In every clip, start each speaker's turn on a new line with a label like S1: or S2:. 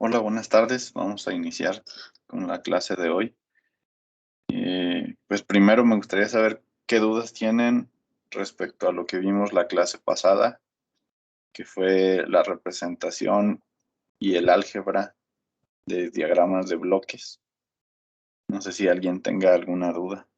S1: Hola, buenas tardes. Vamos a iniciar con la clase de hoy. Pues primero me gustaría saber qué dudas tienen respecto a lo que vimos la clase pasada, que fue la representación y el álgebra de diagramas de bloques. No sé si alguien tenga alguna duda.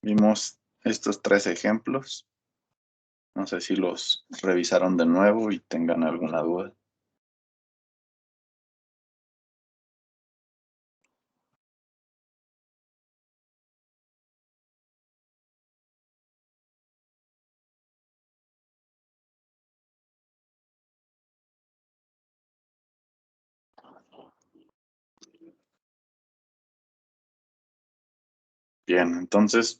S1: Vimos estos tres ejemplos. No sé si los revisaron de nuevo y tengan alguna duda. Bien, entonces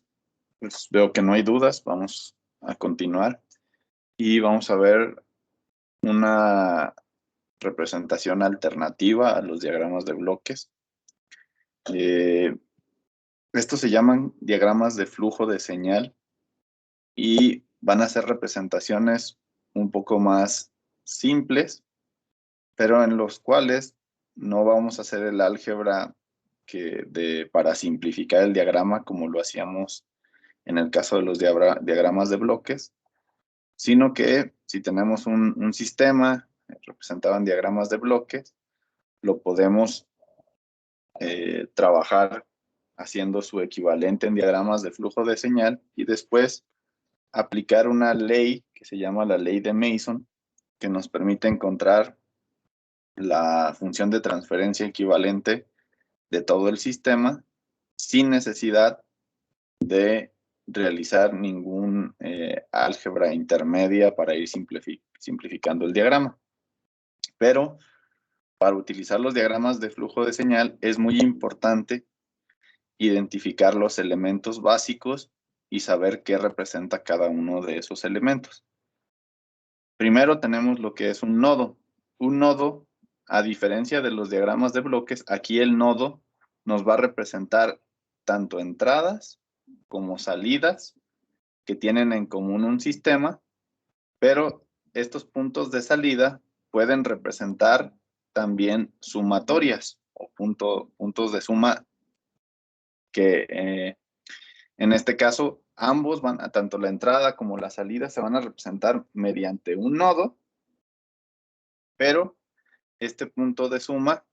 S1: pues veo que no hay dudas. Vamos a continuar y vamos a ver una representación alternativa a los diagramas de bloques. Eh, Estos se llaman diagramas de flujo de señal y van a ser representaciones un poco más simples, pero en los cuales no vamos a hacer el álgebra para simplificar el diagrama como lo hacíamos en el caso de los diagramas de bloques, sino que si tenemos un sistema representado en diagramas de bloques, lo podemos trabajar haciendo su equivalente en diagramas de flujo de señal y después aplicar una ley que se llama la ley de Mason, que nos permite encontrar la función de transferencia equivalente de todo el sistema sin necesidad de realizar ningún álgebra intermedia para ir simplificando el diagrama. Pero para utilizar los diagramas de flujo de señal es muy importante identificar los elementos básicos y saber qué representa cada uno de esos elementos. Primero tenemos lo que es un nodo. Un nodo, a diferencia de los diagramas de bloques, aquí el nodo nos va a representar tanto entradas como salidas que tienen en común un sistema, pero estos puntos de salida pueden representar también sumatorias o puntos de suma que en este caso ambos tanto la entrada como la salida se van a representar mediante un nodo, pero este punto de suma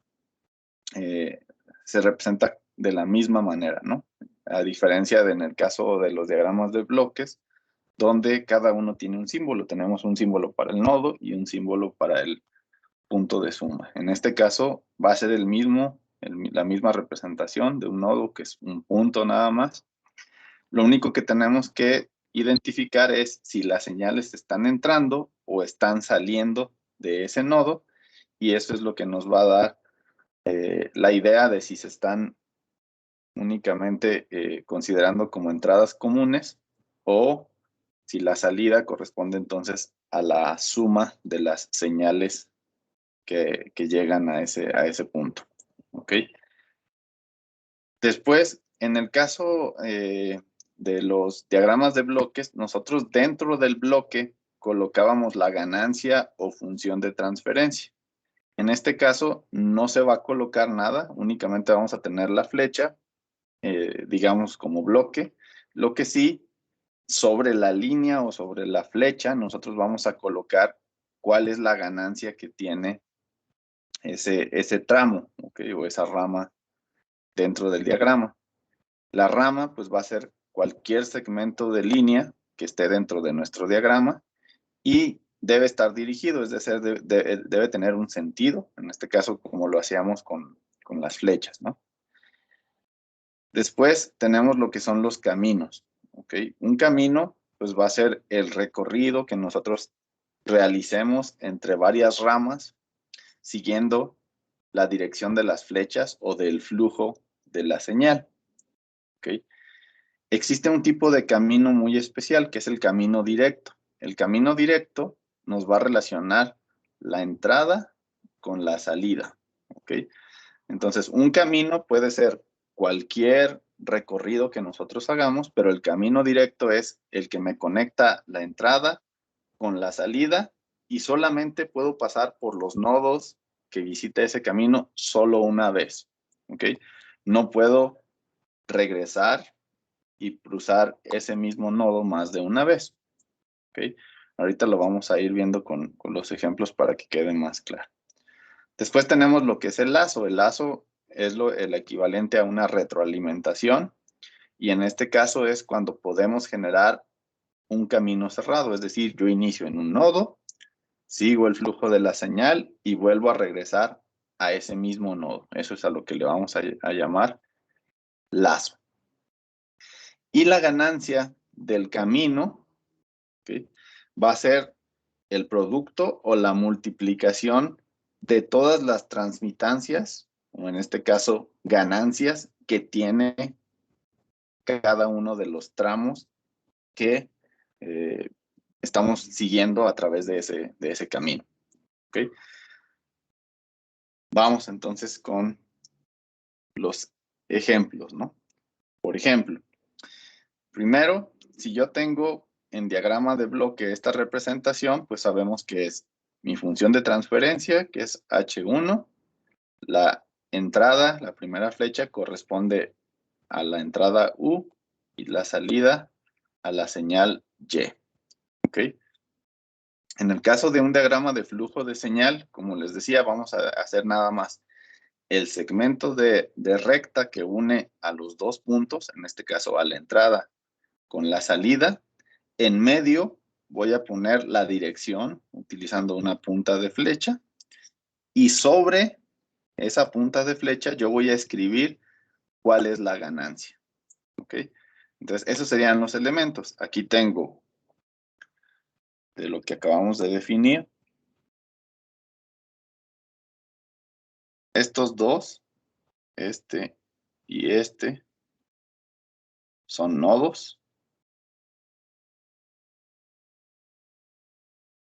S1: se representa de la misma manera, ¿no? A diferencia de en el caso de los diagramas de bloques, donde cada uno tiene un símbolo. Tenemos un símbolo para el nodo y un símbolo para el punto de suma. En este caso va a ser la misma representación de un nodo, que es un punto nada más. Lo único que tenemos que identificar es si las señales están entrando o están saliendo de ese nodo, y eso es lo que nos va a dar la idea de si se están únicamente considerando como entradas comunes o si la salida corresponde entonces a la suma de las señales que llegan a ese punto. ¿Ok? Después, en el caso de los diagramas de bloques, nosotros dentro del bloque colocábamos la ganancia o función de transferencia. En este caso no se va a colocar nada, únicamente vamos a tener la flecha, digamos como bloque. Lo que sí, sobre la línea o sobre la flecha, nosotros vamos a colocar cuál es la ganancia que tiene ese tramo, ¿okay? O esa rama dentro del diagrama. La rama pues va a ser cualquier segmento de línea que esté dentro de nuestro diagrama y debe estar dirigido, es decir, debe tener un sentido, en este caso como lo hacíamos con las flechas, ¿no? Después tenemos lo que son los caminos, ¿ok? Un camino pues va a ser el recorrido que nosotros realicemos entre varias ramas siguiendo la dirección de las flechas o del flujo de la señal, ¿ok? Existe un tipo de camino muy especial, que es el camino directo. El camino directo nos va a relacionar la entrada con la salida, ¿ok? Entonces, un camino puede ser cualquier recorrido que nosotros hagamos, pero el camino directo es el que me conecta la entrada con la salida y solamente puedo pasar por los nodos que visita ese camino solo una vez, ¿ok? No puedo regresar y cruzar ese mismo nodo más de una vez, ¿ok? Ahorita lo vamos a ir viendo con los ejemplos para que quede más claro. Después tenemos lo que es el lazo. El lazo es el equivalente a una retroalimentación y en este caso es cuando podemos generar un camino cerrado, es decir, yo inicio en un nodo, sigo el flujo de la señal y vuelvo a regresar a ese mismo nodo. Eso es a lo que le vamos a llamar lazo. Y la ganancia del camino, ¿okay?, va a ser el producto o la multiplicación de todas las transmitancias, o en este caso, ganancias que tiene cada uno de los tramos que estamos siguiendo a través de ese camino. ¿Okay? Vamos entonces con los ejemplos, ¿no? Por ejemplo, primero, si yo tengo en diagrama de bloque esta representación, pues sabemos que es mi función de transferencia, que es H1. La entrada, la primera flecha, corresponde a la entrada U y la salida a la señal Y. ¿Ok? En el caso de un diagrama de flujo de señal, como les decía, vamos a hacer nada más el segmento de recta que une a los dos puntos, en este caso a la entrada con la salida. En medio voy a poner la dirección utilizando una punta de flecha y sobre esa punta de flecha yo voy a escribir cuál es la ganancia. ¿Ok? Entonces, esos serían los elementos. Aquí tengo de lo que acabamos de definir. Estos dos, este y este, son nodos.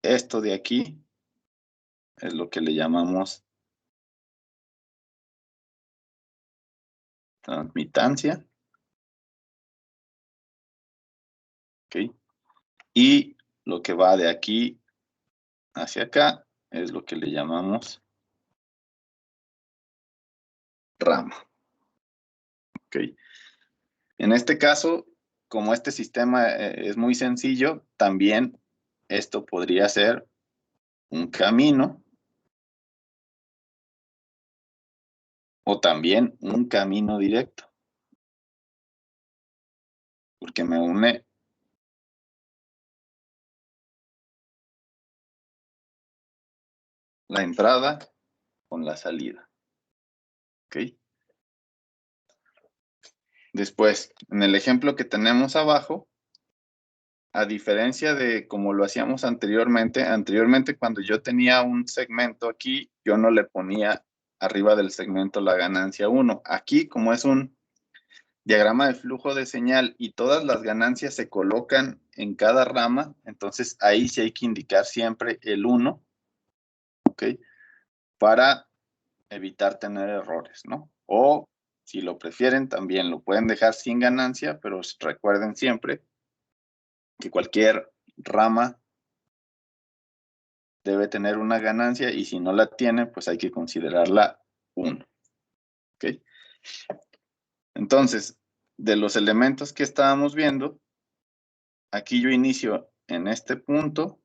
S1: Esto de aquí es lo que le llamamos transmitancia. ¿Ok? Y lo que va de aquí hacia acá es lo que le llamamos rama. ¿Ok? En este caso, como este sistema es muy sencillo, también esto podría ser un camino o también un camino directo, porque me une la entrada con la salida. ¿Ok? Después, en el ejemplo que tenemos abajo, a diferencia de como lo hacíamos anteriormente cuando yo tenía un segmento aquí, yo no le ponía arriba del segmento la ganancia 1. Aquí, como es un diagrama de flujo de señal y todas las ganancias se colocan en cada rama, entonces ahí sí hay que indicar siempre el 1, ¿ok? Para evitar tener errores, ¿no? O si lo prefieren, también lo pueden dejar sin ganancia, pero recuerden siempre que cualquier rama debe tener una ganancia y si no la tiene, pues hay que considerarla 1. ¿Ok? Entonces, de los elementos que estábamos viendo, aquí yo inicio en este punto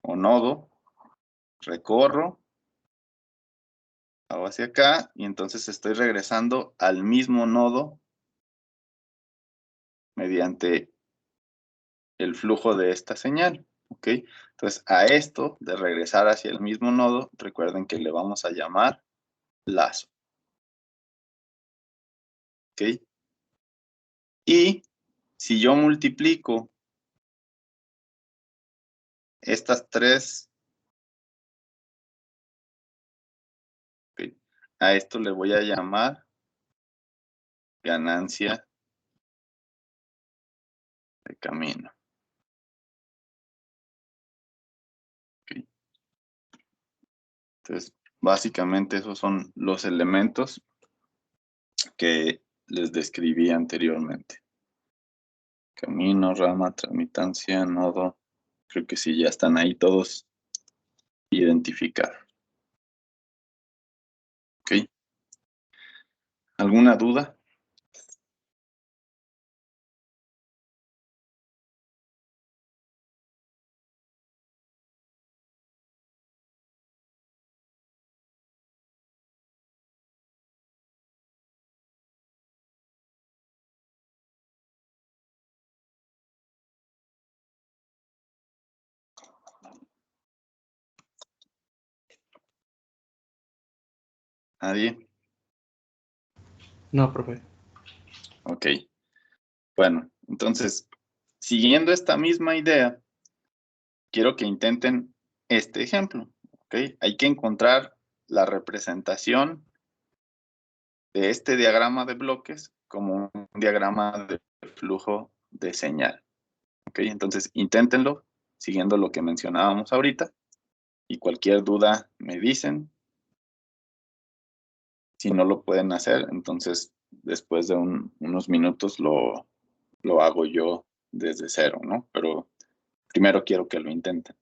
S1: o nodo, recorro, hago hacia acá y entonces estoy regresando al mismo nodo mediante el flujo de esta señal. ¿Ok? Entonces, a esto de regresar hacia el mismo nodo, recuerden que le vamos a llamar lazo. ¿Ok? Y si yo multiplico estas tres, ¿ok?, a esto le voy a llamar ganancia camino. Ok. Entonces, básicamente esos son los elementos que les describí anteriormente. Camino, rama, tramitancia, nodo. Creo que sí, ya están ahí todos identificados. ¿Ok? ¿Alguna duda? ¿Nadie?
S2: No, profe.
S1: Ok. Bueno, entonces, siguiendo esta misma idea, quiero que intenten este ejemplo. ¿Ok? Hay que encontrar la representación de este diagrama de bloques como un diagrama de flujo de señal. ¿Ok? Entonces, inténtenlo siguiendo lo que mencionábamos ahorita y cualquier duda me dicen. Si no lo pueden hacer, entonces después de unos minutos lo hago yo desde cero, ¿no? Pero primero quiero que lo intenten.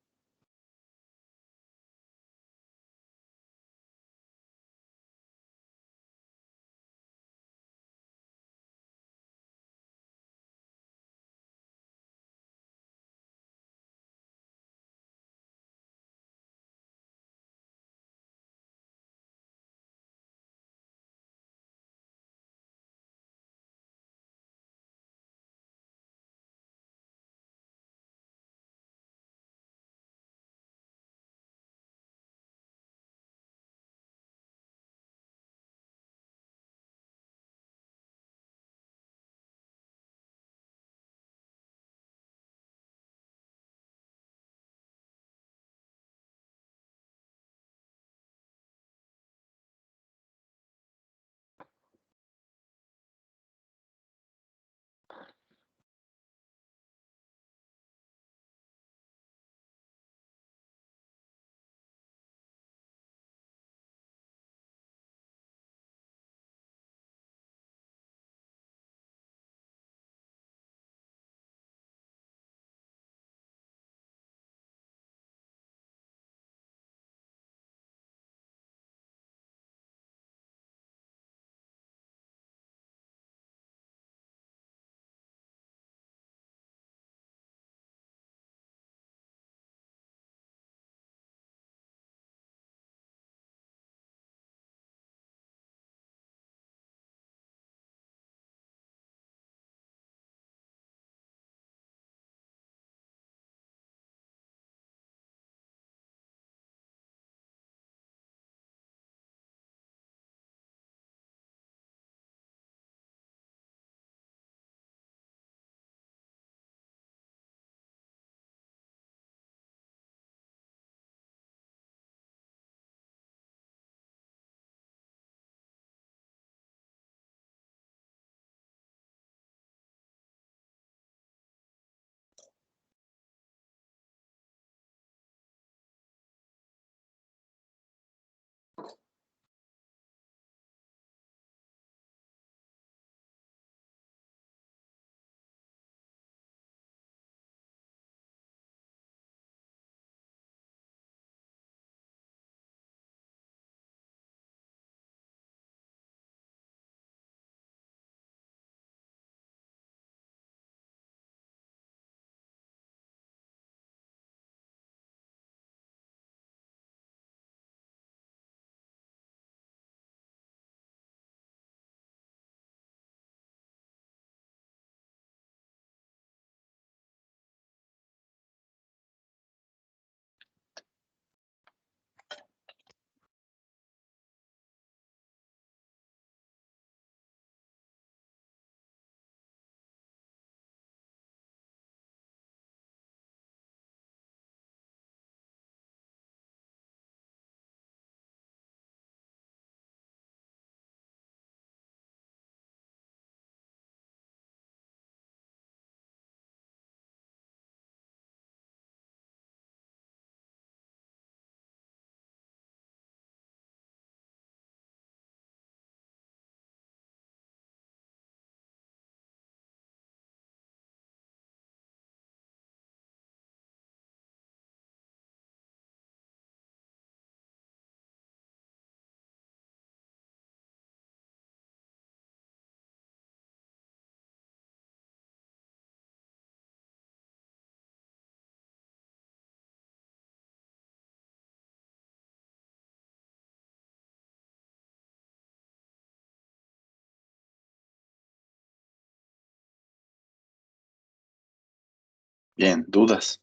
S1: Bien, ¿dudas?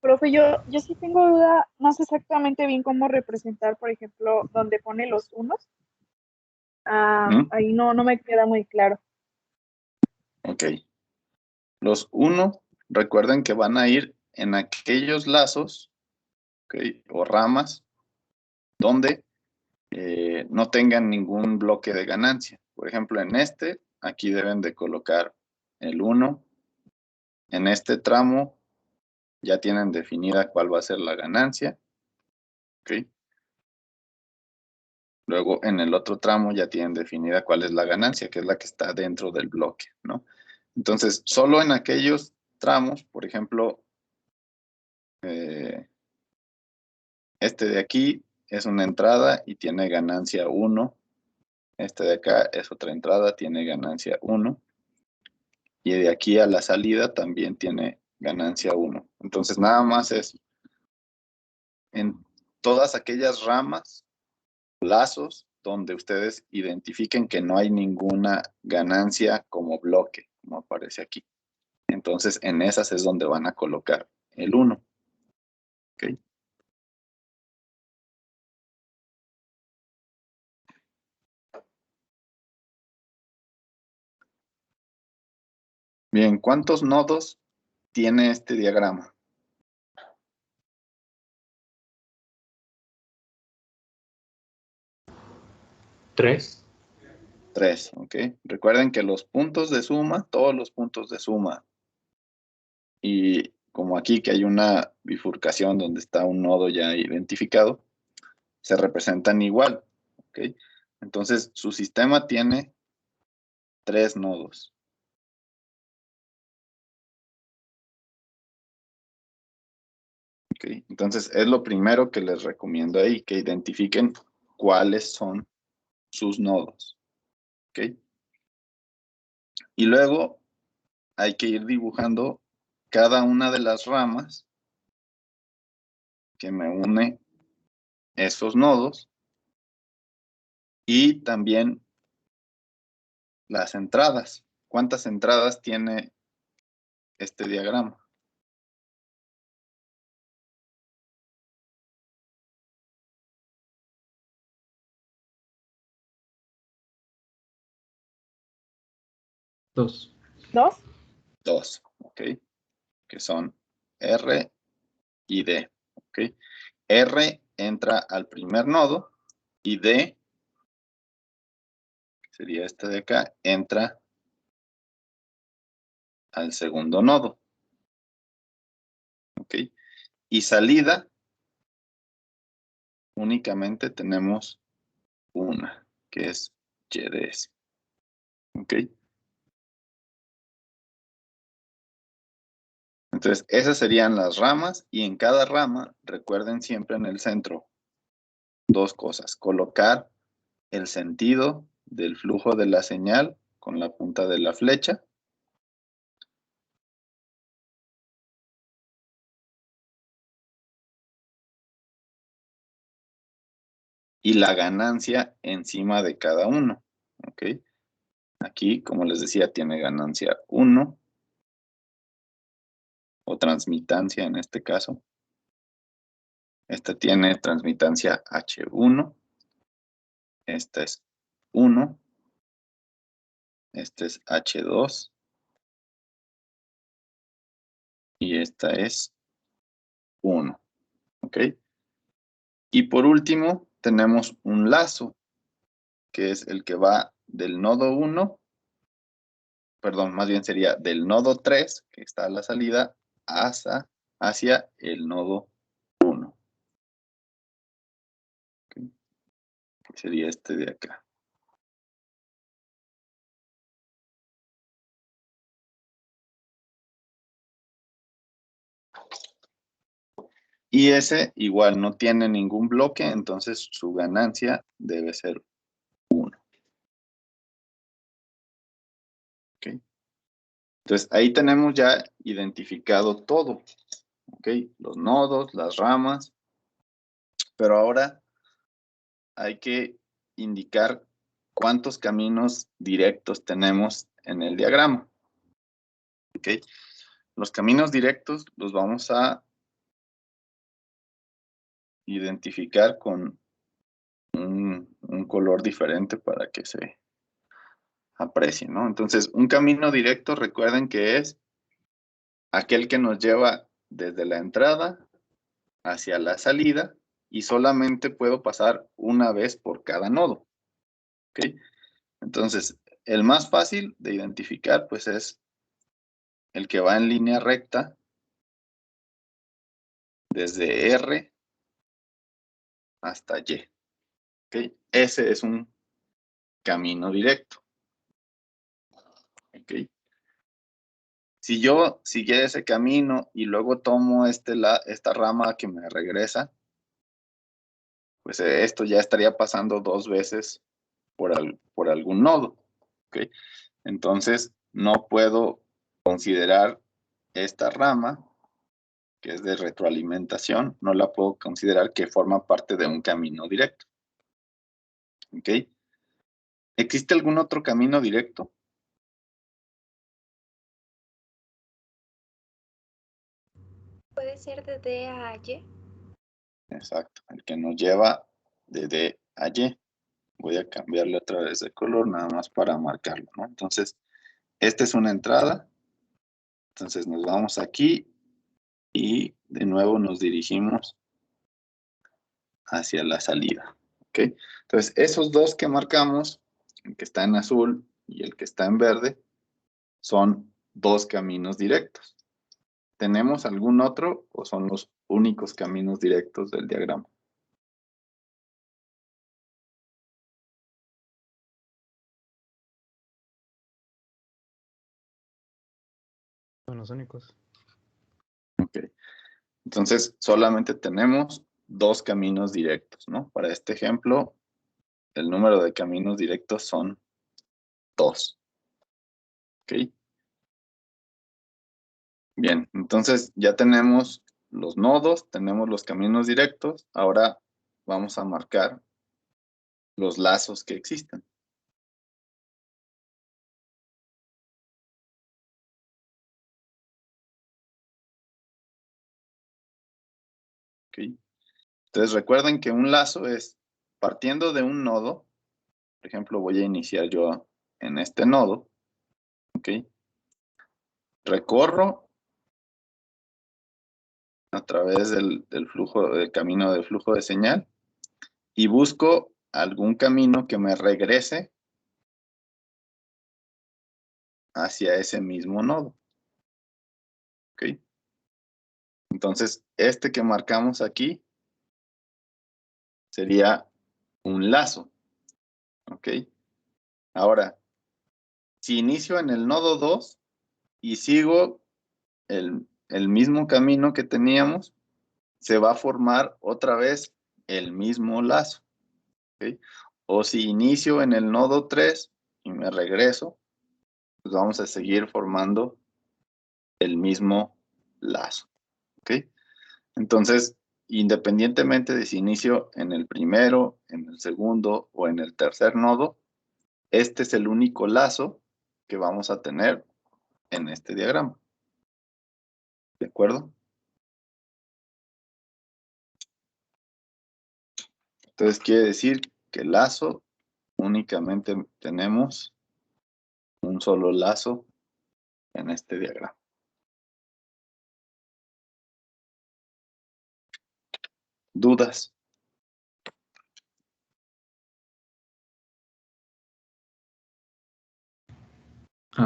S2: Profe, yo sí tengo duda, no sé exactamente bien cómo representar, por ejemplo, donde pone los unos.
S1: ¿Mm?
S2: Ahí no me queda muy claro.
S1: Ok. Los 1, recuerden que van a ir en aquellos lazos, ¿ok? O ramas donde no tengan ningún bloque de ganancia. Por ejemplo, en este, aquí deben de colocar el 1. En este tramo ya tienen definida cuál va a ser la ganancia, ¿ok? Luego en el otro tramo ya tienen definida cuál es la ganancia, que es la que está dentro del bloque, ¿no? Entonces, solo en aquellos tramos, por ejemplo, este de aquí es una entrada y tiene ganancia 1. Este de acá es otra entrada, tiene ganancia 1. Y de aquí a la salida también tiene ganancia 1. Entonces, nada más es en todas aquellas ramas, lazos, donde ustedes identifiquen que no hay ninguna ganancia como bloque, como aparece aquí. Entonces, en esas es donde van a colocar el 1. ¿Ok? Bien, ¿cuántos nodos tiene este diagrama?
S3: 3.
S1: 3, ¿ok? Recuerden que los puntos de suma, todos los puntos de suma, y como aquí que hay una bifurcación donde está un nodo ya identificado, se representan igual, ¿ok? Entonces, su sistema tiene 3 nodos. ¿Ok? Entonces, es lo primero que les recomiendo ahí, que identifiquen cuáles son sus nodos. ¿Ok? Y luego hay que ir dibujando cada una de las ramas que me une esos nodos y también las entradas. ¿Cuántas entradas tiene este diagrama?
S3: 2.
S2: ¿Dos?
S1: 2, ¿ok? Que son R y D, ¿ok? R entra al primer nodo y D, que sería este de acá, entra al segundo nodo, ¿ok? Y salida, únicamente tenemos una, que es YDS, ¿ok? Entonces, esas serían las ramas y en cada rama, recuerden siempre en el centro, dos cosas. Colocar el sentido del flujo de la señal con la punta de la flecha. Y la ganancia encima de cada uno, ¿ok? Aquí, como les decía, tiene ganancia 1 o transmitancia en este caso. Esta tiene transmitancia H1. Esta es 1. Este es H2. Y esta es 1. ¿Ok? Y por último, tenemos un lazo, que es el que va del nodo 1, perdón, más bien sería del nodo 3, que está a la salida, hacia el nodo 1. ¿Ok? Que sería este de acá. Y ese igual no tiene ningún bloque, entonces su ganancia debe ser 1. ¿Ok? Entonces ahí tenemos ya identificado todo. ¿Ok? Los nodos, las ramas. Pero ahora hay que indicar cuántos caminos directos tenemos en el diagrama. ¿Ok? Los caminos directos los vamos a identificar con un color diferente para que se aprecie, ¿no? Entonces, un camino directo, recuerden que es aquel que nos lleva desde la entrada hacia la salida y solamente puedo pasar una vez por cada nodo. ¿Ok? Entonces, el más fácil de identificar, pues, es el que va en línea recta desde R hasta Y. ¿Ok? Ese es un camino directo. ¿Ok? Si yo siguiera ese camino y luego tomo esta rama que me regresa, pues esto ya estaría pasando dos veces por algún nodo. ¿Ok? Entonces, no puedo considerar esta rama, que es de retroalimentación, no la puedo considerar que forma parte de un camino directo. ¿Ok? ¿Existe algún otro camino directo?
S4: Puede ser de D a Y.
S1: Exacto, el que nos lleva de D a Y. Voy a cambiarle otra vez de color, nada más para marcarlo, ¿no? Entonces, esta es una entrada. Entonces, nos vamos aquí y de nuevo nos dirigimos hacia la salida. ¿Ok? Entonces, esos dos que marcamos, el que está en azul y el que está en verde, son dos caminos directos. ¿Tenemos algún otro o son los únicos caminos directos del diagrama?
S3: Son los únicos.
S1: Ok. Entonces, solamente tenemos dos caminos directos, ¿no? Para este ejemplo, el número de caminos directos son 2. ¿Ok? Bien, entonces ya tenemos los nodos, tenemos los caminos directos. Ahora vamos a marcar los lazos que existen. ¿Ok? Entonces recuerden que un lazo es partiendo de un nodo. Por ejemplo, voy a iniciar yo en este nodo. ¿Ok? Recorro a través del flujo, del camino de flujo de señal y busco algún camino que me regrese hacia ese mismo nodo. ¿Ok? Entonces, este que marcamos aquí sería un lazo. ¿Ok? Ahora, si inicio en el nodo 2 y sigo el mismo camino que teníamos, se va a formar otra vez el mismo lazo. ¿Ok? O si inicio en el nodo 3 y me regreso, pues vamos a seguir formando el mismo lazo. ¿Ok? Entonces, independientemente de si inicio en el primero, en el segundo o en el tercer nodo, este es el único lazo que vamos a tener en este diagrama. ¿De acuerdo? Entonces quiere decir que el lazo únicamente tenemos un solo lazo en este diagrama. ¿Dudas?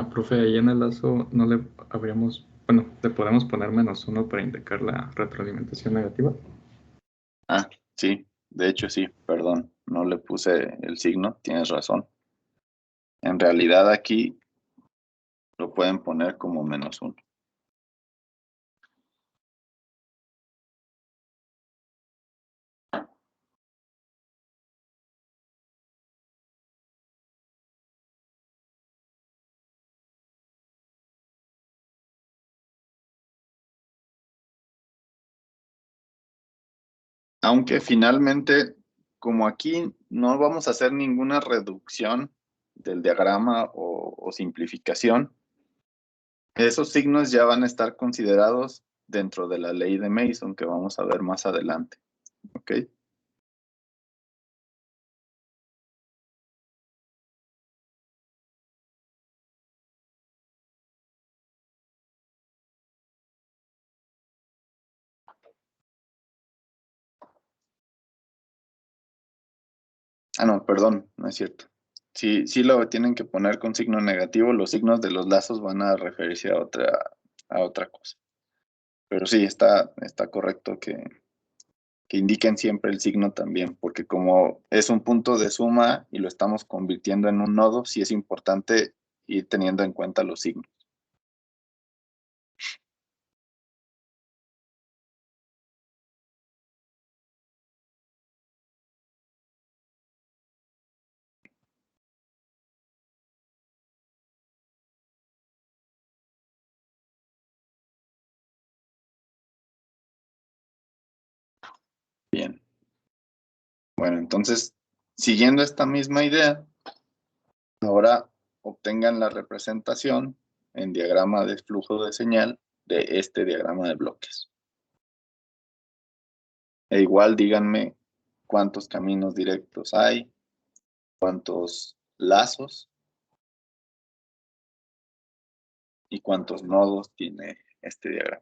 S3: Profe, ahí en el lazo no le habríamos, bueno, le podemos poner -1 para indicar la retroalimentación negativa.
S1: Ah, sí, de hecho sí, perdón, no le puse el signo, tienes razón. En realidad aquí lo pueden poner como -1. Aunque finalmente como aquí no vamos a hacer ninguna reducción del diagrama o simplificación, esos signos ya van a estar considerados dentro de la ley de Mason que vamos a ver más adelante. ¿Ok? Ah, no, perdón, no es cierto. Sí lo tienen que poner con signo negativo, los signos de los lazos van a referirse a otra cosa. Pero sí, está correcto que indiquen siempre el signo también, porque como es un punto de suma y lo estamos convirtiendo en un nodo, sí es importante ir teniendo en cuenta los signos. Bien. Bueno, entonces, siguiendo esta misma idea, ahora obtengan la representación en diagrama de flujo de señal de este diagrama de bloques. E igual díganme cuántos caminos directos hay, cuántos lazos y cuántos nodos tiene este diagrama.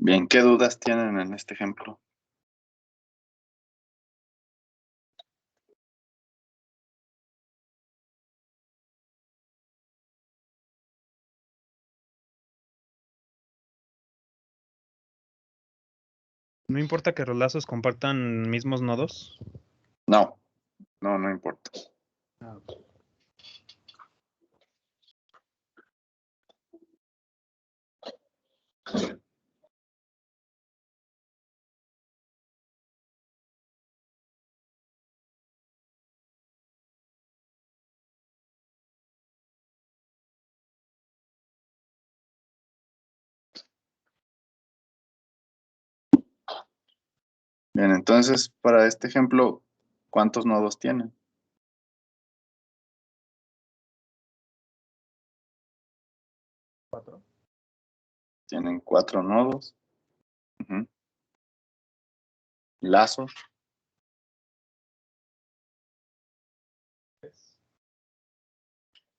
S1: Bien, ¿qué dudas tienen en este ejemplo?
S5: ¿No importa que los lazos compartan mismos nodos?
S1: No, no importa. Bien, entonces, para este ejemplo, ¿cuántos nodos tienen? Tienen 4 nodos. Ujú. Lazos.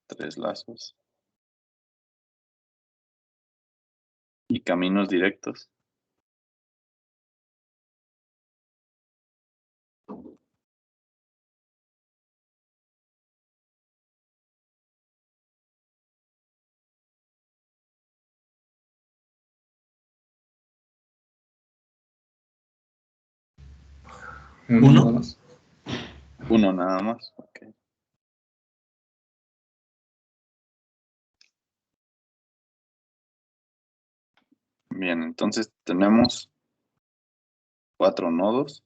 S1: 3 lazos. Y caminos directos.
S3: Uno nada más.
S1: 1 nada más. Ok. Bien, entonces tenemos 4 nodos.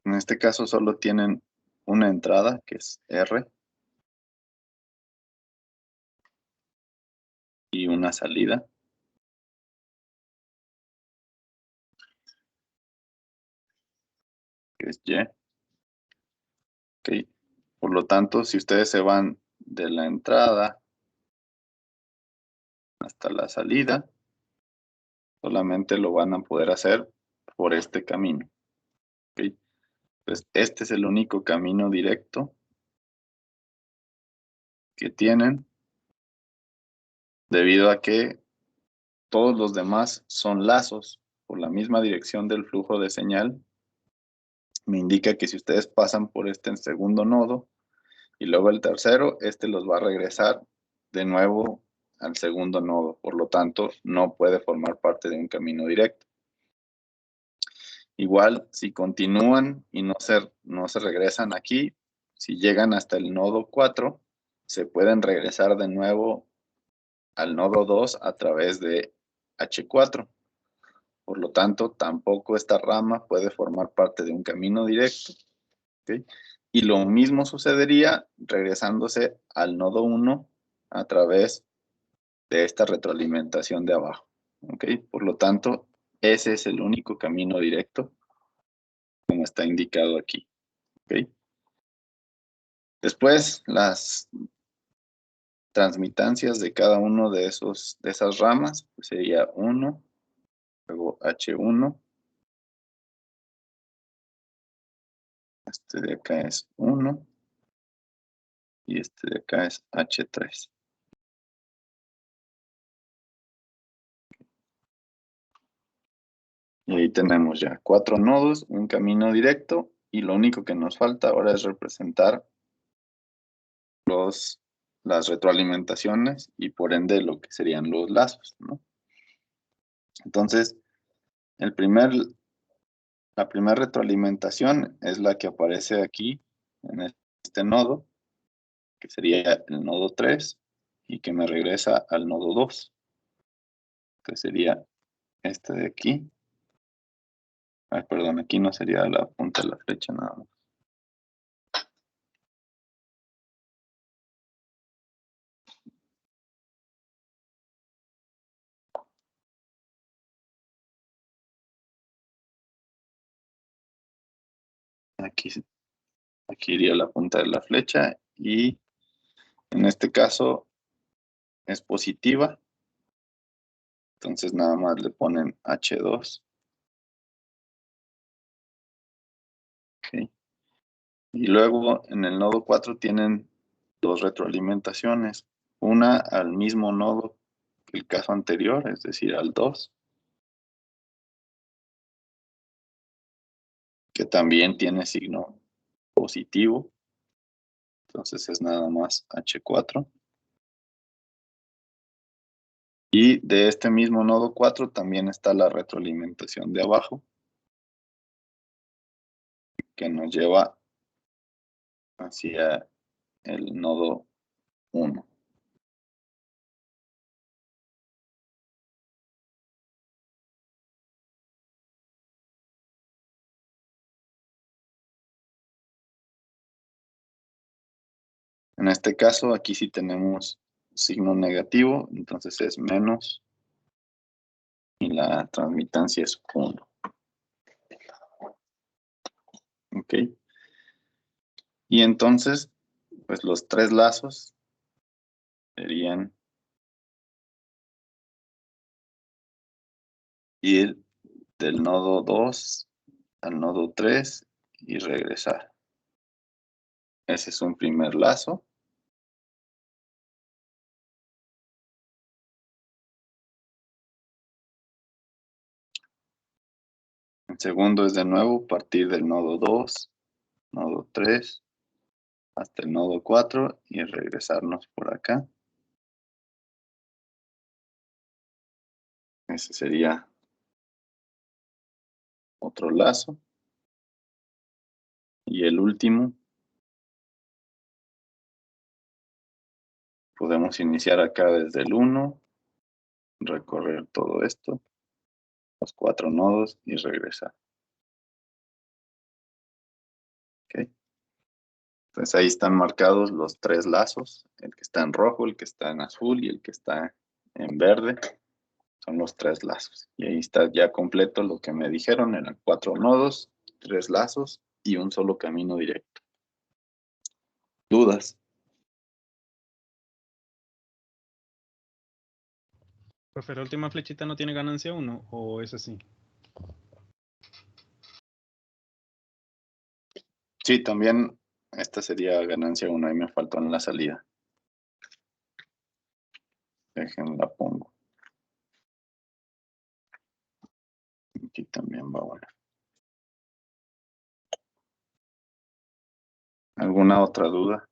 S1: En este caso solo tienen una entrada, que es R, y una salida, que es Y. Ok. Por lo tanto, si ustedes se van de la entrada hasta la salida, solamente lo van a poder hacer por este camino. ¿Ok? Entonces, este es el único camino directo que tienen, debido a que todos los demás son lazos por la misma dirección del flujo de señal. Me indica que si ustedes pasan por este segundo nodo y luego el tercero, este los va a regresar de nuevo al segundo nodo. Por lo tanto, no puede formar parte de un camino directo. Igual, si continúan y no se regresan aquí, si llegan hasta el nodo 4, se pueden regresar de nuevo al nodo 2 a través de H4. Por lo tanto, tampoco esta rama puede formar parte de un camino directo. ¿Ok? Y lo mismo sucedería regresándose al nodo 1 a través de esta retroalimentación de abajo. ¿Ok? Por lo tanto, ese es el único camino directo, como está indicado aquí. ¿Ok? Después, las transmitancias de cada uno de esas ramas, pues sería 1, luego H1, este de acá es 1, y este de acá es H3. Y ahí tenemos ya 4 nodos, un camino directo, y lo único que nos falta ahora es representar las retroalimentaciones y por ende lo que serían los lazos, ¿no? Entonces, la primera retroalimentación es la que aparece aquí en este nodo, que sería el nodo 3, y que me regresa al nodo 2, que sería este de aquí. Ay, perdón, aquí no sería la punta de la flecha nada más. Aquí iría la punta de la flecha, y en este caso es positiva. Entonces nada más le ponen H2. Okay. Y luego en el nodo 4 tienen dos retroalimentaciones. Una al mismo nodo que el caso anterior, es decir, al 2. Que también tiene signo positivo. Entonces es nada más H4. Y de este mismo nodo 4 también está la retroalimentación de abajo, que nos lleva hacia el nodo 1. En este caso, aquí sí tenemos signo negativo, entonces es menos y la transmitancia es 1. Ok. Y entonces, pues los tres lazos serían ir del nodo 2 al nodo 3 y regresar. Ese es un primer lazo. El segundo es de nuevo partir del nodo 2, nodo 3, hasta el nodo 4 y regresarnos por acá. Ese sería otro lazo. Y el último, podemos iniciar acá desde el 1, recorrer todo esto, los 4 nodos y regresar. ¿Okay? Entonces ahí están marcados los tres lazos, el que está en rojo, el que está en azul y el que está en verde. Son los tres lazos. Y ahí está ya completo lo que me dijeron, eran 4 nodos, 3 lazos y un solo camino directo. ¿Dudas?
S5: Profe, ¿la última flechita no tiene ganancia 1 o es así?
S1: Sí, también esta sería ganancia 1, ahí me faltó en la salida. Déjenla pongo. Aquí también va una. ¿Alguna otra duda?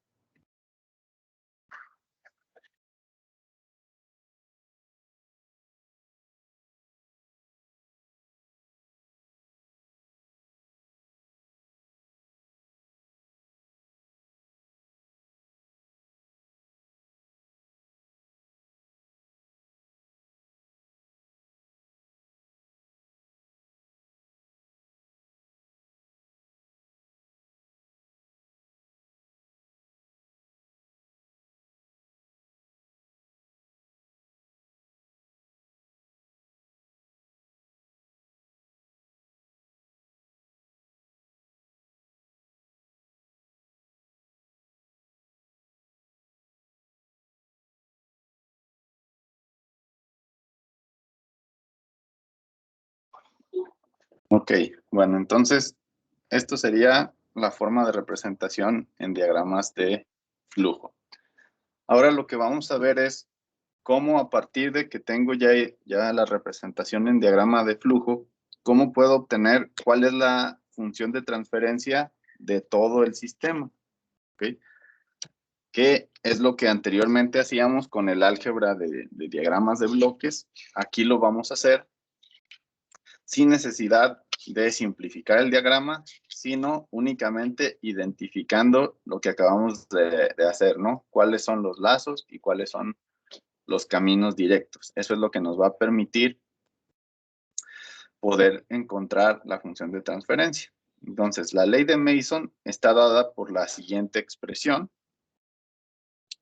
S1: Ok, bueno, entonces esto sería la forma de representación en diagramas de flujo. Ahora lo que vamos a ver es cómo a partir de que tengo ya la representación en diagrama de flujo, cómo puedo obtener cuál es la función de transferencia de todo el sistema. ¿Okay? Que es lo que anteriormente hacíamos con el álgebra de diagramas de bloques. Aquí lo vamos a hacer sin necesidad de simplificar el diagrama, sino únicamente identificando lo que acabamos de hacer, ¿no? Cuáles son los lazos y cuáles son los caminos directos. Eso es lo que nos va a permitir poder encontrar la función de transferencia. Entonces, la ley de Mason está dada por la siguiente expresión,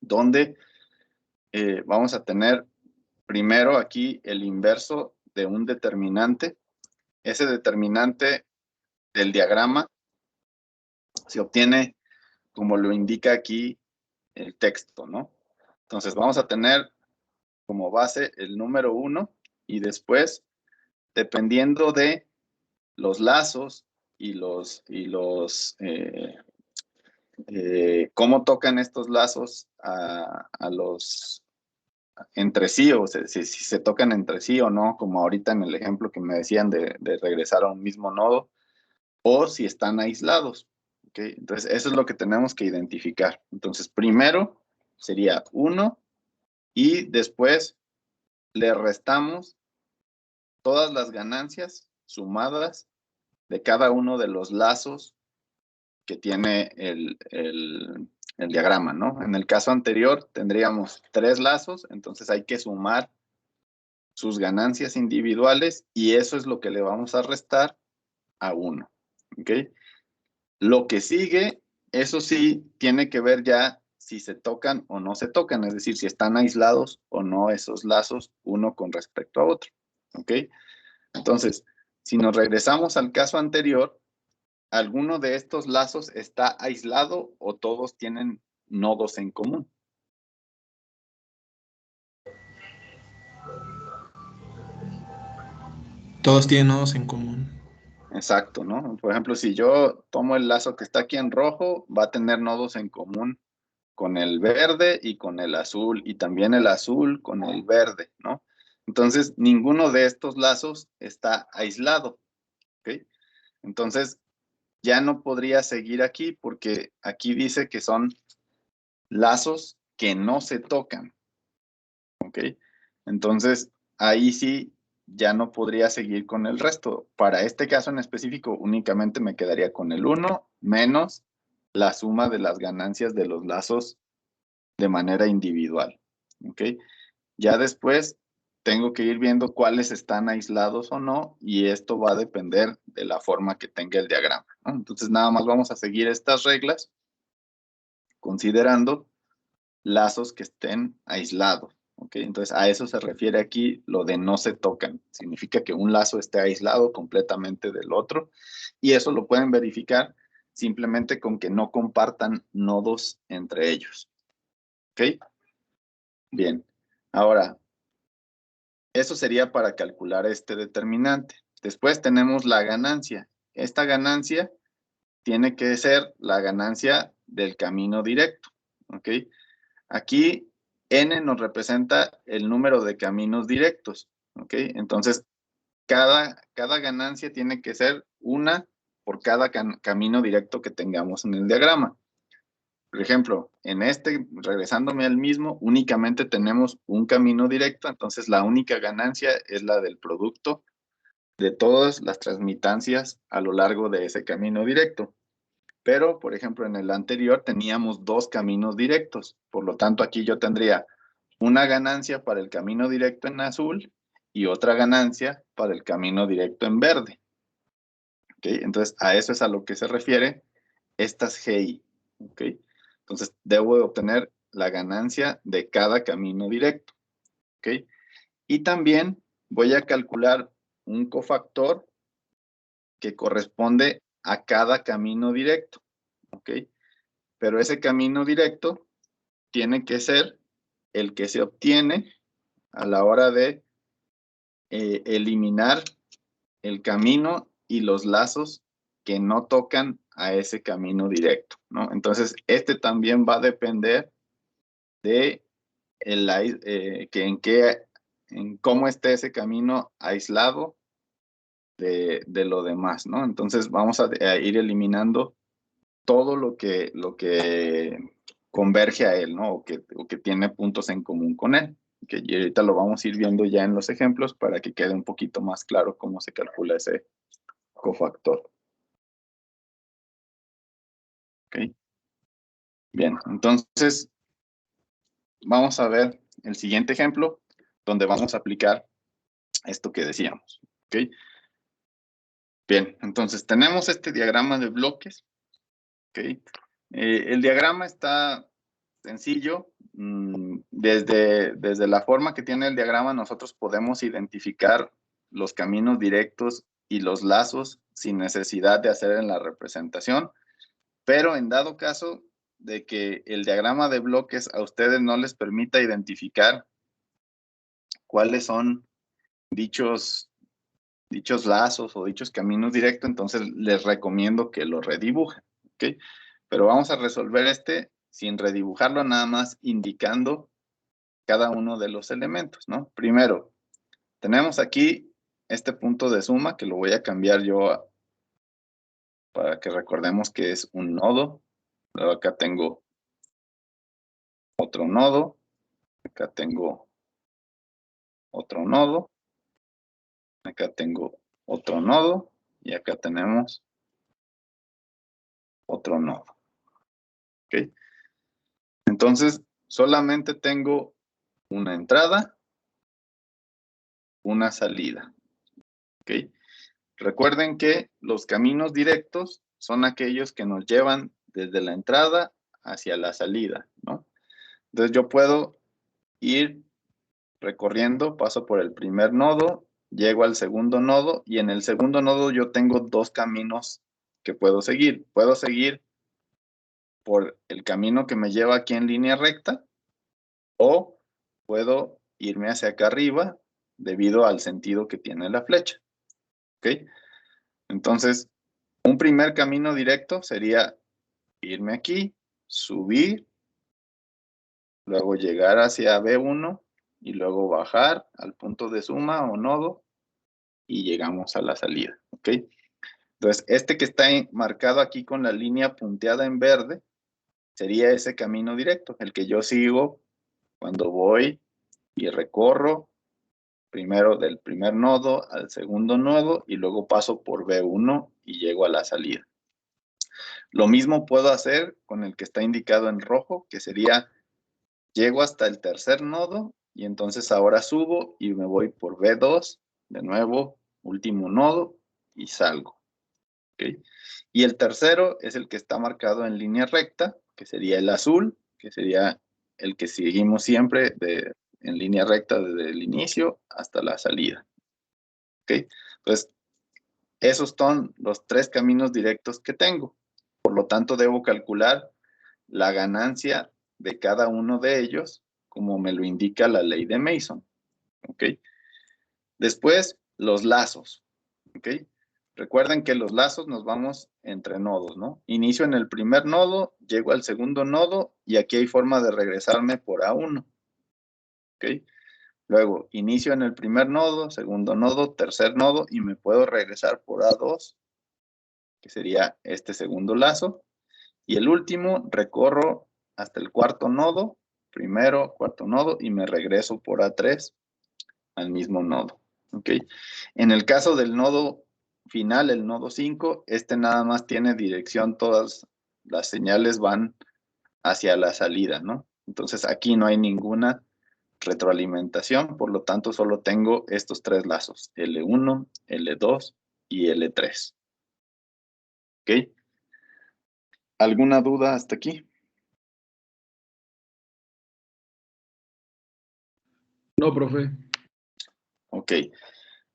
S1: donde vamos a tener primero aquí el inverso de un determinante. Ese determinante del diagrama se obtiene como lo indica aquí el texto, ¿no? Entonces vamos a tener como base el número 1 y después, dependiendo de los lazos y cómo tocan estos lazos a los entre sí, o sea, si se tocan entre sí o no, como ahorita en el ejemplo que me decían de regresar a un mismo nodo, o si están aislados. ¿Okay? Entonces, eso es lo que tenemos que identificar. Entonces, primero sería 1 y después le restamos todas las ganancias sumadas de cada uno de los lazos que tiene el diagrama, ¿no? En el caso anterior tendríamos 3 lazos, entonces hay que sumar sus ganancias individuales y eso es lo que le vamos a restar a 1. ¿Ok? Lo que sigue, eso sí, tiene que ver ya si se tocan o no se tocan, es decir, si están aislados o no esos lazos uno con respecto a otro. ¿Ok? Entonces, si nos regresamos al caso anterior, ¿alguno de estos lazos está aislado o todos tienen nodos en común?
S6: Todos tienen nodos en común.
S1: Exacto, ¿no? Por ejemplo, si yo tomo el lazo que está aquí en rojo, va a tener nodos en común con el verde y con el azul, y también el azul con el verde, ¿no? Entonces, ninguno de estos lazos está aislado, ¿ok? Entonces, ya no podría seguir aquí porque aquí dice que son lazos que no se tocan, ¿ok? Entonces, ahí sí ya no podría seguir con el resto. Para este caso en específico, únicamente me quedaría con el 1 menos la suma de las ganancias de los lazos de manera individual, ¿ok? Ya después tengo que ir viendo cuáles están aislados o no, y esto va a depender de la forma que tenga el diagrama, ¿no? Entonces, nada más vamos a seguir estas reglas considerando lazos que estén aislados, ¿ok? Entonces, a eso se refiere aquí lo de no se tocan. Significa que un lazo esté aislado completamente del otro, y eso lo pueden verificar simplemente con que no compartan nodos entre ellos, ¿ok? Bien, ahora, eso sería para calcular este determinante. Después tenemos la ganancia. Esta ganancia tiene que ser la ganancia del camino directo, ¿ok? Aquí n nos representa el número de caminos directos, ¿ok? Entonces, cada ganancia tiene que ser una por cada camino directo que tengamos en el diagrama. Por ejemplo, en este, regresándome al mismo, únicamente tenemos un camino directo, entonces la única ganancia es la del producto de todas las transmitancias a lo largo de ese camino directo. Pero, por ejemplo, en el anterior teníamos 2 caminos directos, por lo tanto aquí yo tendría una ganancia para el camino directo en azul y otra ganancia para el camino directo en verde. ¿Ok? Entonces, a eso es a lo que se refiere estas GI. ¿Ok? Entonces, debo de obtener la ganancia de cada camino directo. ¿Ok? Y también voy a calcular un cofactor que corresponde a cada camino directo. ¿Ok? Pero ese camino directo tiene que ser el que se obtiene a la hora de eliminar el camino y los lazos que no tocan a ese camino directo, ¿no? Entonces, este también va a depender de en cómo esté ese camino aislado de lo demás, ¿no? Entonces, vamos a ir eliminando todo lo que converge a él, ¿no? O que tiene puntos en común con él. Y ahorita lo vamos a ir viendo ya en los ejemplos para que quede un poquito más claro cómo se calcula ese cofactor. ¿Ok? Bien, entonces vamos a ver el siguiente ejemplo donde vamos a aplicar esto que decíamos. ¿Ok? Bien, entonces tenemos este diagrama de bloques. ¿Ok? El diagrama está sencillo. Desde la forma que tiene el diagrama, nosotros podemos identificar los caminos directos y los lazos sin necesidad de hacer en la representación, pero en dado caso de que el diagrama de bloques a ustedes no les permita identificar cuáles son dichos lazos o dichos caminos directos, entonces les recomiendo que lo redibujen, ¿ok? Pero vamos a resolver sin redibujarlo, nada más indicando cada uno de los elementos, ¿no? Primero, tenemos aquí este punto de suma que lo voy a cambiar yo para que recordemos que es un nodo. Luego acá tengo otro nodo. Acá tengo otro nodo. Acá tengo otro nodo. Y acá tenemos otro nodo. ¿Ok? Entonces, solamente tengo una entrada, una salida. ¿Ok? Recuerden que los caminos directos son aquellos que nos llevan desde la entrada hacia la salida, ¿no? Entonces yo puedo ir recorriendo, paso por el primer nodo, llego al segundo nodo y en el segundo nodo yo tengo dos caminos que puedo seguir. Puedo seguir por el camino que me lleva aquí en línea recta o puedo irme hacia acá arriba debido al sentido que tiene la flecha. ¿Ok? Entonces, un primer camino directo sería irme aquí, subir, luego llegar hacia B1 y luego bajar al punto de suma o nodo y llegamos a la salida, ¿ok? Entonces, este que está marcado aquí con la línea punteada en verde sería ese camino directo, el que yo sigo cuando voy y recorro primero del primer nodo al segundo nodo y luego paso por B1 y llego a la salida. Lo mismo puedo hacer con el que está indicado en rojo, que sería, llego hasta el tercer nodo y entonces ahora subo y me voy por B2, de nuevo, último nodo y salgo. ¿Okay? Y el tercero es el que está marcado en línea recta, que sería el azul, que sería el que seguimos siempre en línea recta desde el inicio hasta la salida. ¿Okay? Entonces, esos son los tres caminos directos que tengo. Por lo tanto, debo calcular la ganancia de cada uno de ellos, como me lo indica la ley de Mason. ¿Ok? Después, los lazos. ¿Ok? Recuerden que los lazos nos vamos entre nodos, ¿no? Inicio en el primer nodo, llego al segundo nodo y aquí hay forma de regresarme por A1. ¿Ok? Luego, inicio en el primer nodo, segundo nodo, tercer nodo y me puedo regresar por A2, que sería este segundo lazo. Y el último, recorro hasta el cuarto nodo, primero, cuarto nodo, y me regreso por A3 al mismo nodo. ¿Ok? En el caso del nodo final, el nodo 5, este nada más tiene dirección, todas las señales van hacia la salida, ¿no? Entonces aquí no hay ninguna retroalimentación, por lo tanto solo tengo estos tres lazos, L1, L2 y L3. ¿Ok? ¿Alguna duda hasta aquí?
S6: No, profe.
S1: Ok,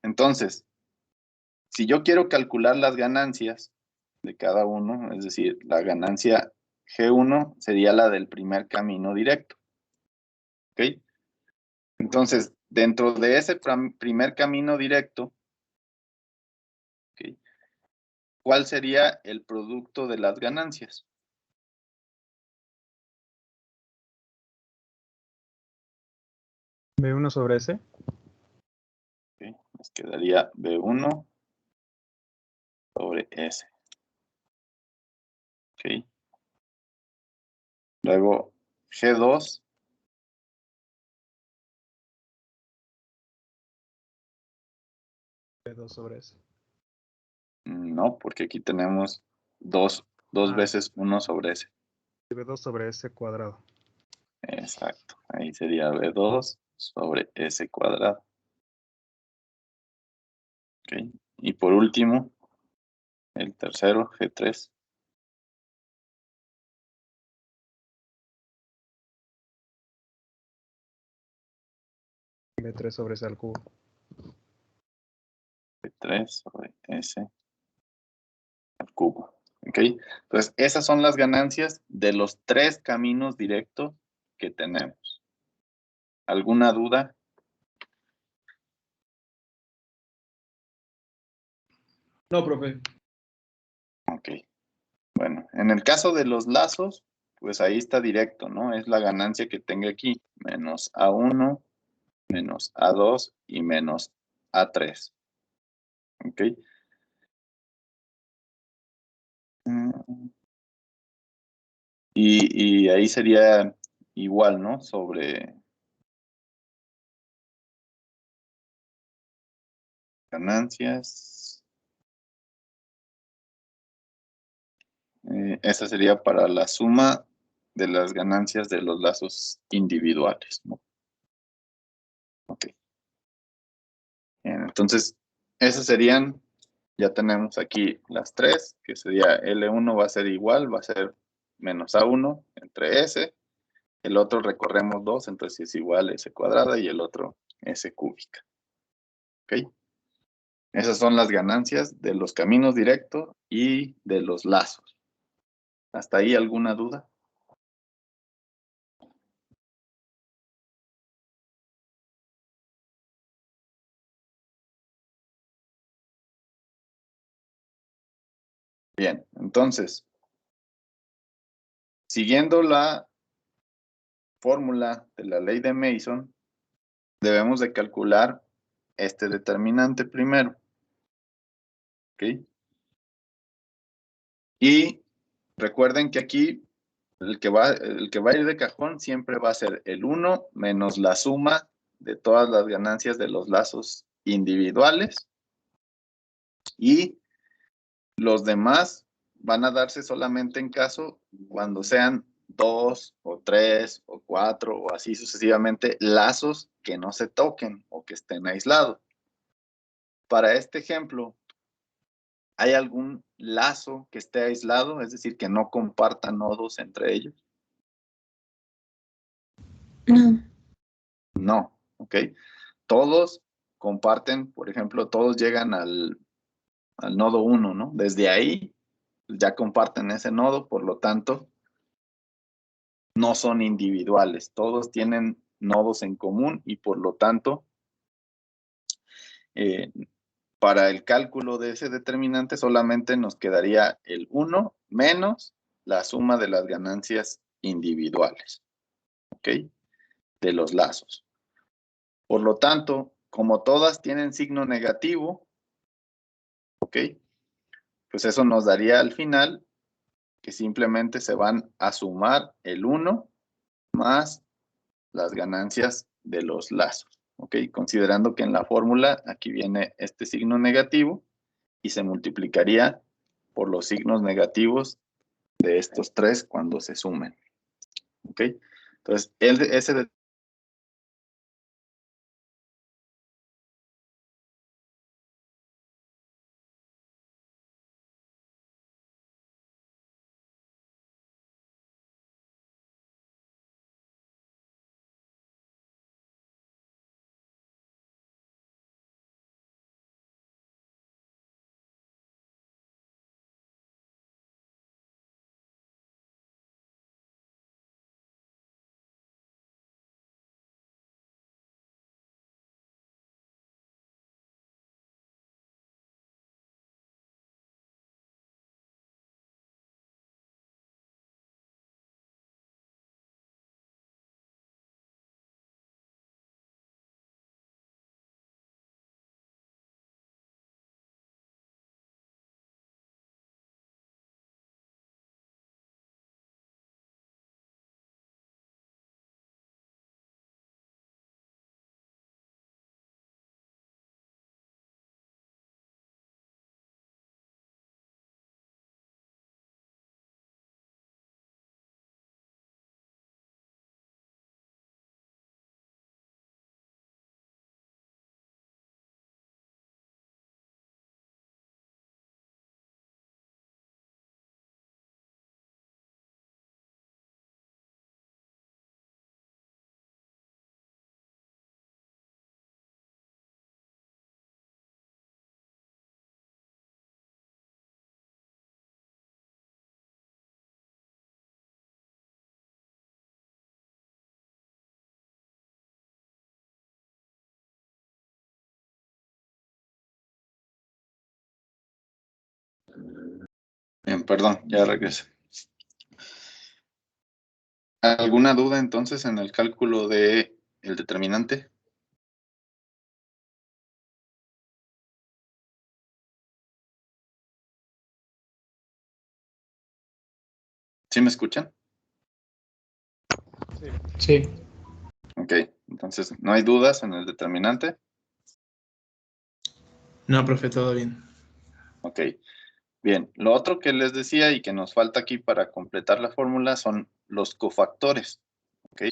S1: entonces, si yo quiero calcular las ganancias de cada uno, es decir, la ganancia G1 sería la del primer camino directo. ¿Ok? Entonces, dentro de ese primer camino directo, ¿ok?, ¿cuál sería el producto de las ganancias?
S5: B1 sobre S.
S1: ¿Ok? Nos quedaría B1 sobre S. ¿Ok? Luego, G2.
S5: B2 sobre S.
S1: No, porque aquí tenemos dos veces 1 sobre S.
S5: B2 sobre S cuadrado.
S1: Exacto. Ahí sería B2 sobre S cuadrado. ¿Ok? Y por último, el tercero, G3.
S5: B3 sobre S al cubo.
S1: G3 sobre S al cubo. ¿Ok? Entonces, esas son las ganancias de los tres caminos directos que tenemos. ¿Alguna duda?
S6: No, profe.
S1: Ok. Bueno, en el caso de los lazos, pues ahí está directo, ¿no? Es la ganancia que tenga aquí, menos A1, menos A2 y menos A3. ¿Ok? Y ahí sería igual, ¿no? Sobre ganancias. Esa sería para la suma de las ganancias de los lazos individuales, ¿no? Ok. Bien, entonces, esas serían, ya tenemos aquí las tres, que sería L1 va a ser igual, va a ser menos A1 entre S. El otro recorremos 2, entonces es igual a S cuadrada y el otro S cúbica. ¿Ok? Esas son las ganancias de los caminos directos y de los lazos. ¿Hasta ahí alguna duda? Bien, entonces, siguiendo la fórmula de la ley de Mason, debemos de calcular este determinante primero. ¿Ok? Y recuerden que aquí el que va a ir de cajón siempre va a ser el 1 menos la suma de todas las ganancias de los lazos individuales y los demás van a darse solamente en caso cuando sean 2 o 3 o 4 o así sucesivamente lazos que no se toquen o que estén aislados. Para este ejemplo, ¿hay algún lazo que esté aislado? Es decir, que no comparta nodos entre ellos.
S7: No.
S1: No, ¿ok? Todos comparten, por ejemplo, todos llegan al nodo 1, ¿no? Desde ahí ya comparten ese nodo, por lo tanto, no son individuales. Todos tienen nodos en común y por lo tanto, eh, para el cálculo de ese determinante solamente nos quedaría el 1 menos la suma de las ganancias individuales, ¿ok? De los lazos. Por lo tanto, como todas tienen signo negativo, ¿ok? Pues eso nos daría al final que simplemente se van a sumar el 1 más las ganancias de los lazos, ¿ok? Considerando que en la fórmula aquí viene este signo negativo y se multiplicaría por los signos negativos de estos tres cuando se sumen, ¿ok? Entonces, ese Bien, perdón, ya regresé. ¿Alguna duda entonces en el cálculo de el determinante? ¿Sí me escuchan?
S6: Sí.
S1: Ok, entonces no hay dudas en el determinante.
S6: No, profe, todo bien.
S1: Ok, bien. Lo otro que les decía y que nos falta aquí para completar la fórmula son los cofactores. Ok,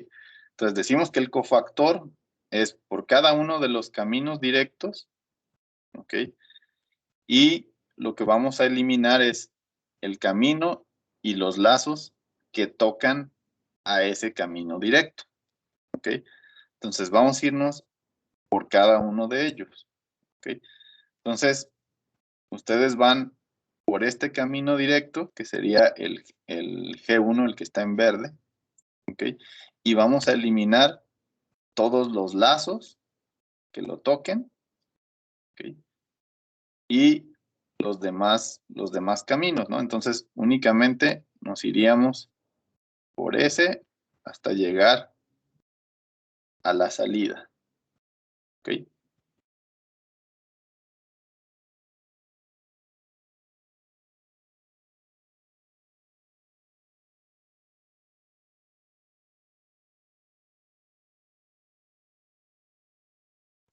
S1: entonces decimos que el cofactor es por cada uno de los caminos directos. Ok, y lo que vamos a eliminar es el camino y los lazos que tocan a ese camino directo. ¿Ok? Entonces vamos a irnos por cada uno de ellos. ¿Ok? Entonces, ustedes van por este camino directo, que sería el G1, el que está en verde. ¿Ok? Y vamos a eliminar todos los lazos que lo toquen. ¿Ok? Y los demás caminos, ¿no? Entonces, únicamente nos iríamos por ese hasta llegar a la salida. ¿Ok?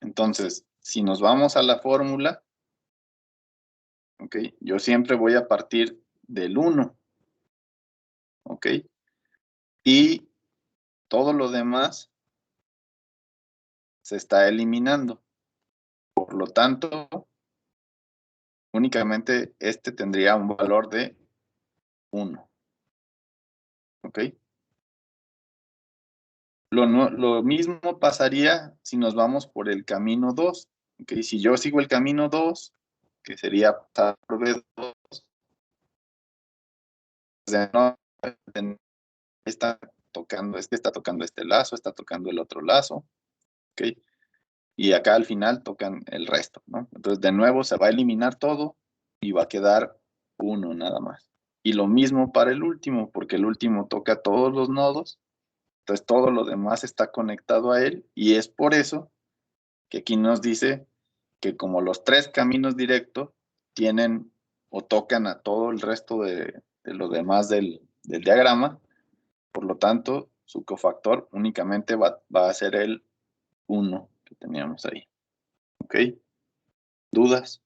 S1: Entonces, si nos vamos a la fórmula, ¿ok? Yo siempre voy a partir del 1, ¿ok? Y todo lo demás se está eliminando. Por lo tanto, únicamente este tendría un valor de 1, ¿ok? Lo mismo pasaría si nos vamos por el camino 2, ¿ok? Si yo sigo el camino 2, que sería pasar por B2, de nuevo, está tocando este lazo, está tocando el otro lazo, ¿ok? Y acá al final tocan el resto, ¿no? Entonces de nuevo se va a eliminar todo y va a quedar 1 nada más. Y lo mismo para el último, porque el último toca todos los nodos, entonces todo lo demás está conectado a él y es por eso que aquí nos dice que como los 3 caminos directos tienen o tocan a todo el resto de lo demás del diagrama, por lo tanto, su cofactor únicamente va a ser el 1 que teníamos ahí. ¿Ok? ¿Dudas?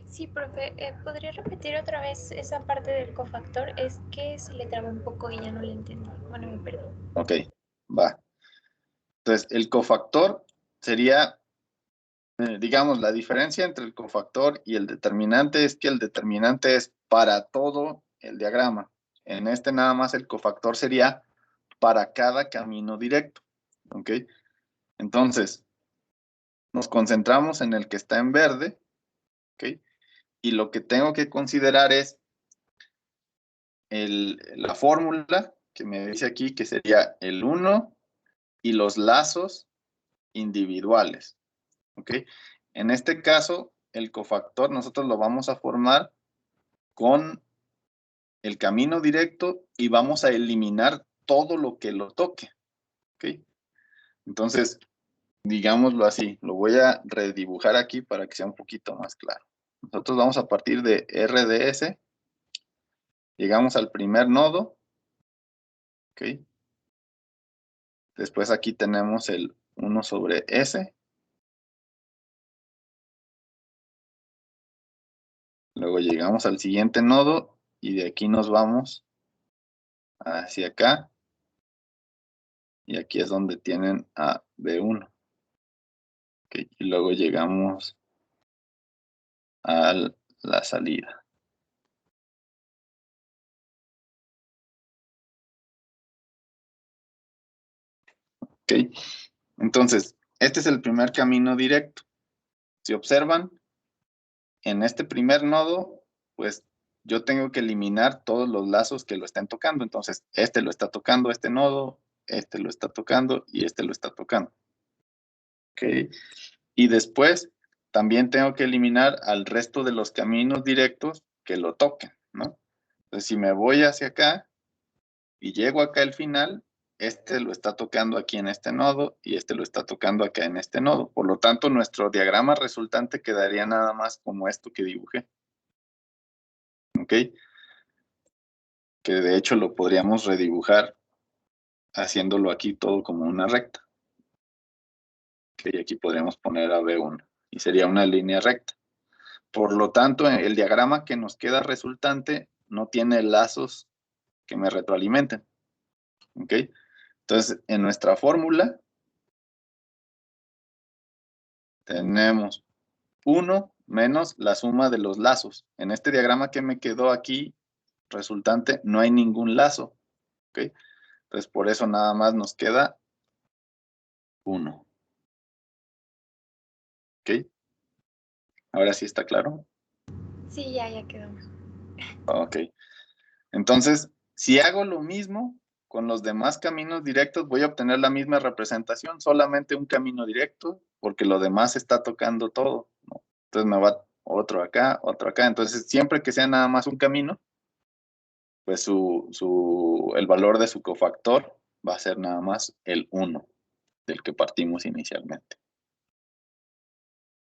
S4: Sí, profe, ¿podría repetir otra vez esa parte del cofactor? Es que se le trabó un poco y ya no le entendí. Bueno, me perdí.
S1: Ok, va. Entonces, el cofactor sería, digamos, la diferencia entre el cofactor y el determinante es que el determinante es para todo el diagrama. En este nada más el cofactor sería para cada camino directo. ¿Ok? Entonces, nos concentramos en el que está en verde. ¿Ok? Y lo que tengo que considerar es la fórmula que me dice aquí que sería el 1 y los lazos individuales. ¿Ok? En este caso, el cofactor nosotros lo vamos a formar con el camino directo y vamos a eliminar todo lo que lo toque. ¿Ok? Entonces, digámoslo así, lo voy a redibujar aquí para que sea un poquito más claro. Nosotros vamos a partir de RDS, llegamos al primer nodo, ¿ok? Después aquí tenemos el 1 sobre S. Luego llegamos al siguiente nodo y de aquí nos vamos hacia acá. Y aquí es donde tienen a B1. ¿Ok? Y luego llegamos a la salida. ¿Ok? Entonces, este es el primer camino directo. Si observan, en este primer nodo, pues yo tengo que eliminar todos los lazos que lo estén tocando. Entonces, este lo está tocando, este nodo, este lo está tocando y este lo está tocando. ¿Ok? Y después también tengo que eliminar al resto de los caminos directos que lo toquen, ¿no? Entonces, si me voy hacia acá y llego acá al final, este lo está tocando aquí en este nodo y este lo está tocando acá en este nodo. Por lo tanto, nuestro diagrama resultante quedaría nada más como esto que dibujé. ¿Ok? Que de hecho lo podríamos redibujar haciéndolo aquí todo como una recta. ¿Ok? Y aquí podríamos poner a B1 y sería una línea recta. Por lo tanto, el diagrama que nos queda resultante no tiene lazos que me retroalimenten. ¿Ok? Entonces, en nuestra fórmula tenemos 1 menos la suma de los lazos. En este diagrama que me quedó aquí resultante no hay ningún lazo. ¿Ok? Entonces, por eso nada más nos queda 1. ¿Ok? Ahora sí está claro.
S4: Sí, ya quedó.
S1: Ok. Entonces, si hago lo mismo con los demás caminos directos, voy a obtener la misma representación, solamente un camino directo, porque lo demás está tocando todo, ¿no? Entonces me va otro acá, otro acá. Entonces, siempre que sea nada más un camino, pues el valor de su cofactor va a ser nada más el 1 del que partimos inicialmente.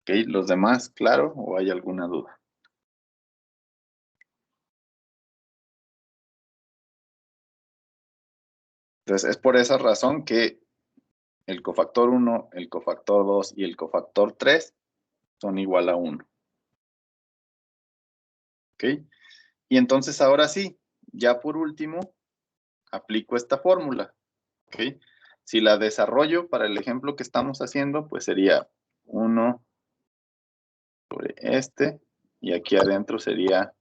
S1: ¿Ok? ¿Los demás, claro? ¿O hay alguna duda? Entonces, es por esa razón que el cofactor 1, el cofactor 2 y el cofactor 3 son igual a 1. ¿Ok? Y entonces ahora sí, ya por último, aplico esta fórmula. ¿Ok? Si la desarrollo para el ejemplo que estamos haciendo, pues sería 1 sobre este, y aquí adentro sería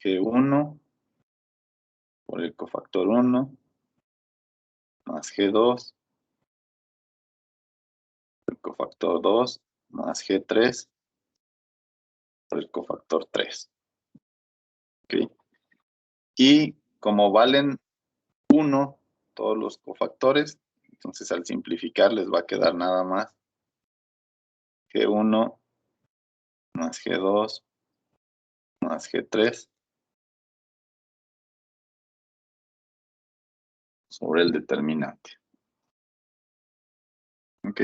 S1: G1 por el cofactor 1 más G2 por el cofactor 2 más G3 por el cofactor 3. ¿Ok? Y como valen 1 todos los cofactores, entonces al simplificar les va a quedar nada más G1 más G2 más G3 sobre el determinante. ¿Ok?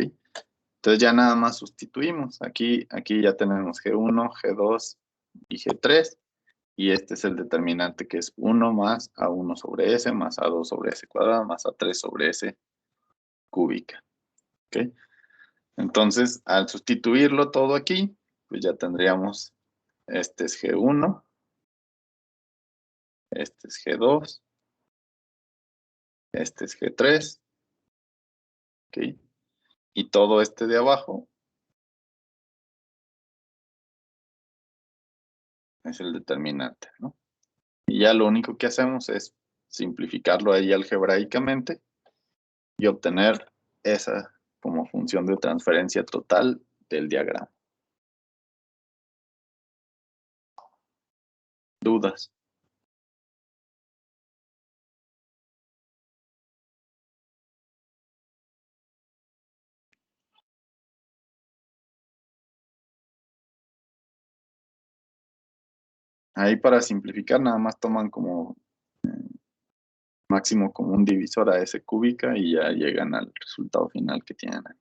S1: Entonces ya nada más sustituimos. Aquí ya tenemos G1, G2 y G3. Y este es el determinante que es 1 más A1 sobre S más A2 sobre S cuadrado más A3 sobre S cúbica. ¿Ok? Entonces, al sustituirlo todo aquí, pues ya tendríamos, este es G1, este es G2, este es G3, ¿ok? Y todo este de abajo es el determinante, ¿no? Y ya lo único que hacemos es simplificarlo ahí algebraicamente y obtener esa como función de transferencia total del diagrama. ¿Dudas? Ahí para simplificar nada más toman como máximo como un divisor a S cúbica y ya llegan al resultado final que tienen ahí.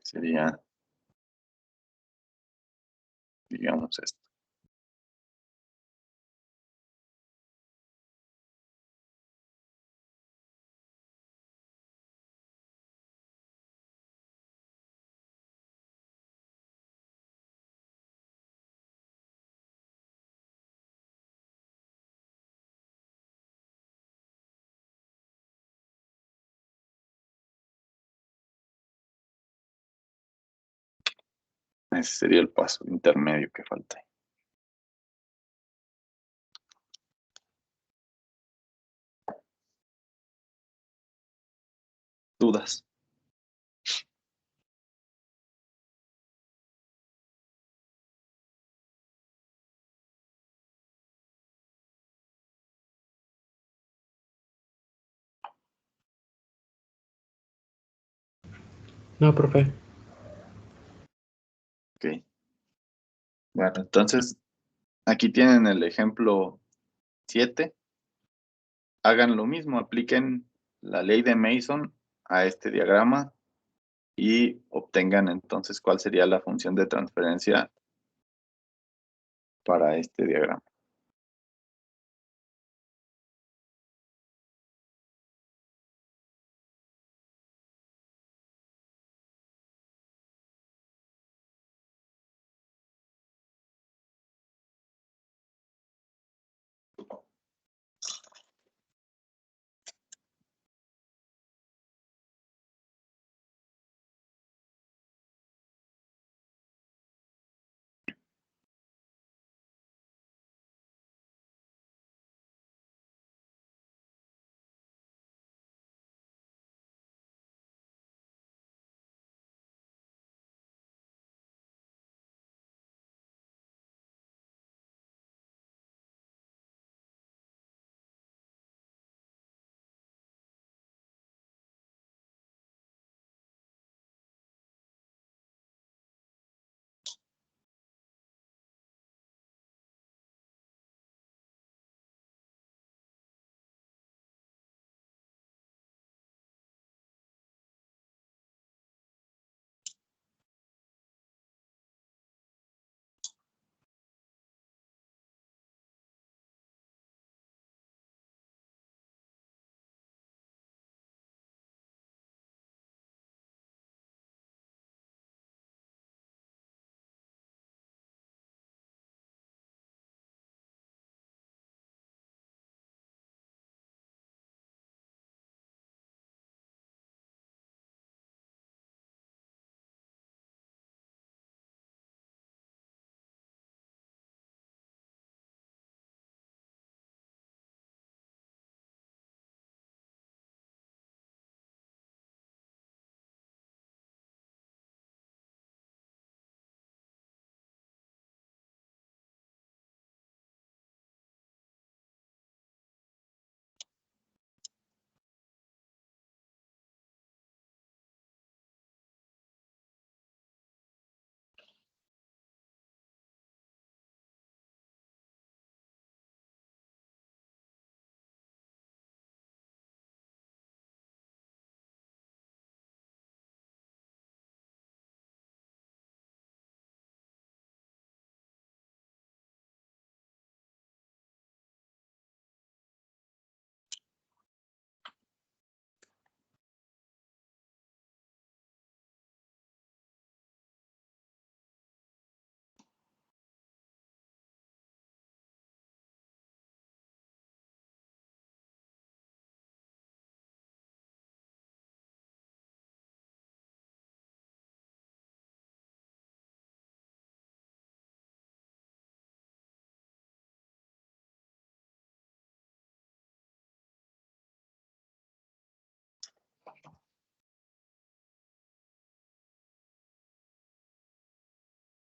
S1: Sería, digamos, esto. Ese sería el paso intermedio que falta. dudas.
S6: No, profe.
S1: Ok. Bueno, entonces aquí tienen el ejemplo 7. Hagan lo mismo, apliquen la ley de Mason a este diagrama y obtengan entonces cuál sería la función de transferencia para este diagrama.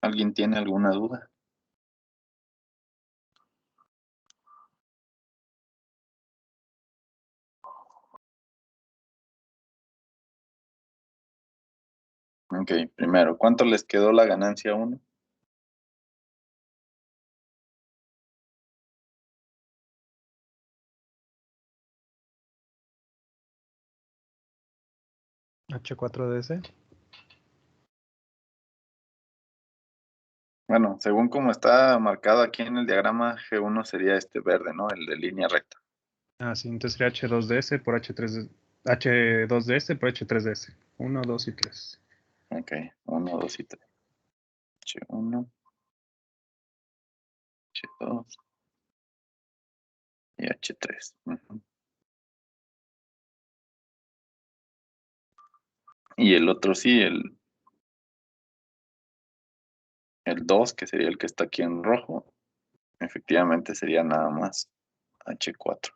S1: ¿Alguien tiene alguna duda? Ok, primero, ¿cuánto les quedó la ganancia 1?
S5: H4DS.
S1: Bueno, según como está marcado aquí en el diagrama, G1 sería este verde, ¿no? El de línea recta.
S5: Ah, sí, entonces sería H2DS por H3, H2DS por H3DS. 1, 2 y 3.
S1: Ok, 1, 2 y 3. H1, H2 y H3. Ujú. Y el otro sí, el 2, que sería el que está aquí en rojo, efectivamente sería nada más H4.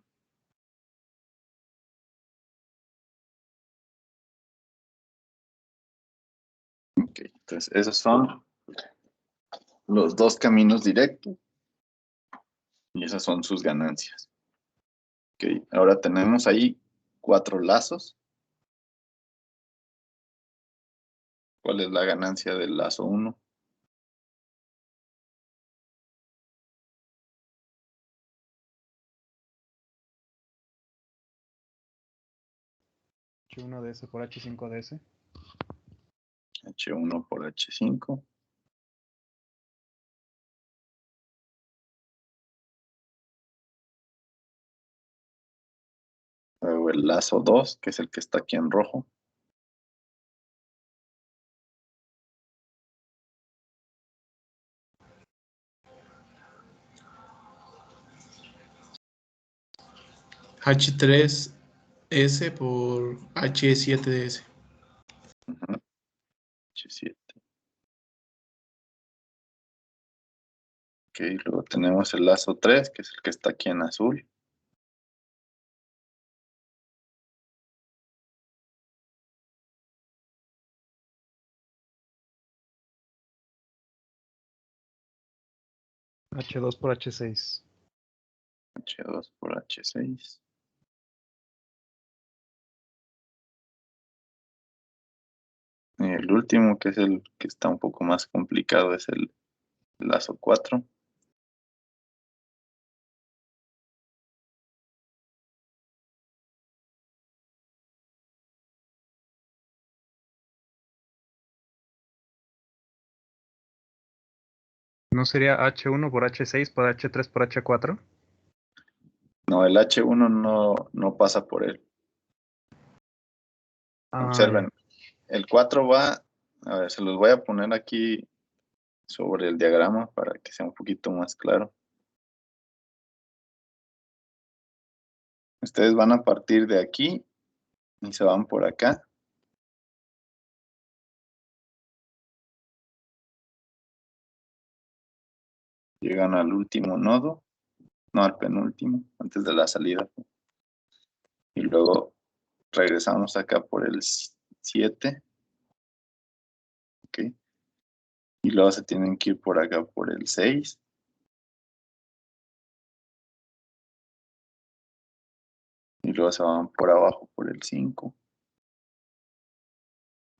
S1: Entonces, esos son los dos caminos directos y esas son sus ganancias. Ok, ahora tenemos ahí 4 lazos. ¿Cuál es la ganancia del lazo 1?
S5: H1DS por H5DS.
S1: H1 por H5. Luego el lazo 2, que es el que está aquí en rojo.
S6: H3S por H7DS.
S1: H7. Ok, luego tenemos el lazo 3, que es el que está aquí en azul.
S5: H2 por H6.
S1: H2 por H6. Y el último, que es el que está un poco más complicado, es el lazo 4.
S5: ¿No sería H1 por H6 por H3 por H4?
S1: No, el H1 no pasa por él. Observen, el 4 va, a ver, se los voy a poner aquí sobre el diagrama para que sea un poquito más claro. Ustedes van a partir de aquí y se van por acá. Llegan al último nodo, no al penúltimo, antes de la salida. Y luego regresamos acá por el 7. Ok. Y luego se tienen que ir por acá por el 6. Y luego se van por abajo por el 5.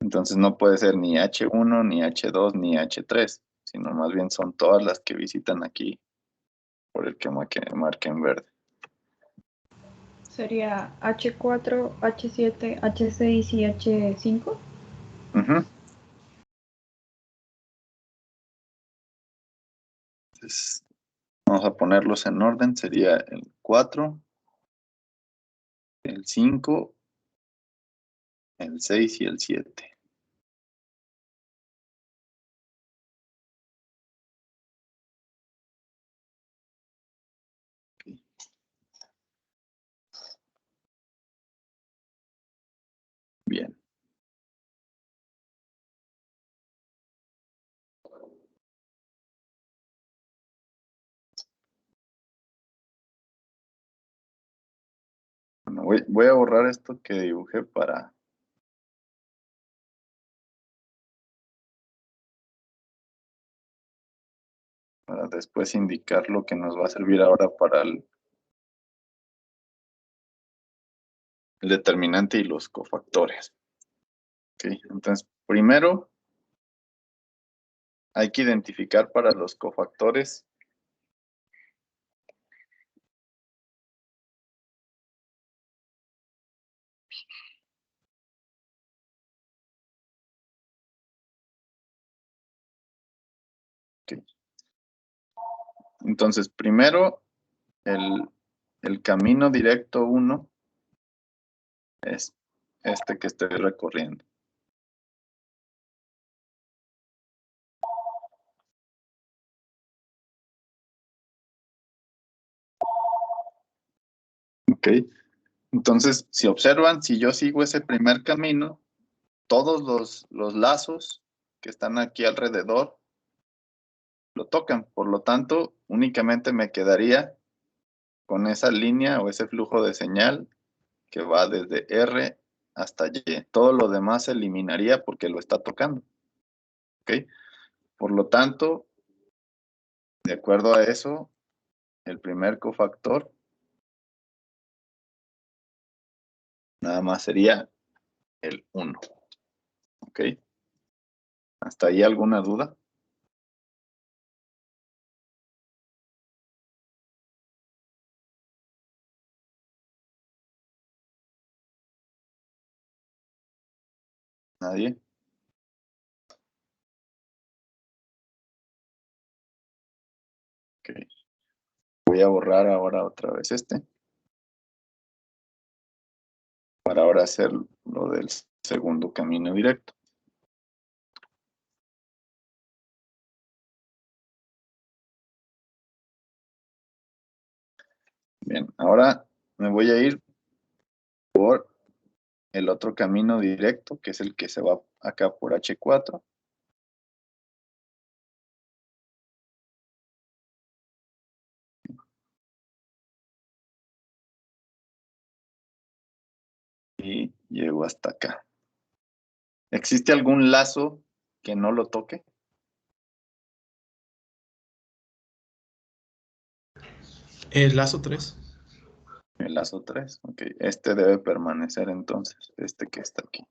S1: Entonces no puede ser ni H1, ni H2, ni H3, sino más bien son todas las que visitan aquí por el que marque en verde.
S2: Sería H4, H7, H6 y H5.
S1: Ujú. Entonces, vamos a ponerlos en orden. Sería el 4, el 5, el 6 y el 7. Bien. Bueno, voy a borrar esto que dibujé para después indicar lo que nos va a servir ahora para el determinante y los cofactores. Okay. Entonces, primero hay que identificar para los cofactores okay. Entonces, primero el camino directo 1 es este que estoy recorriendo. Ok. Entonces, si observan, si yo sigo ese primer camino, todos los lazos que están aquí alrededor lo tocan. Por lo tanto, únicamente me quedaría con esa línea o ese flujo de señal que va desde R hasta Y. Todo lo demás se eliminaría porque lo está tocando. ¿Ok? Por lo tanto, de acuerdo a eso, el primer cofactor nada más sería el 1. ¿Ok? ¿Hasta ahí alguna duda? ¿Nadie? Ok. Voy a borrar ahora otra vez para ahora hacer lo del segundo camino directo. Bien, ahora me voy a ir por el otro camino directo, que es el que se va acá por H4. Y llego hasta acá. ¿Existe algún lazo que no lo toque?
S6: El lazo 3.
S1: El lazo 3. Ok, este debe permanecer entonces, este que está aquí.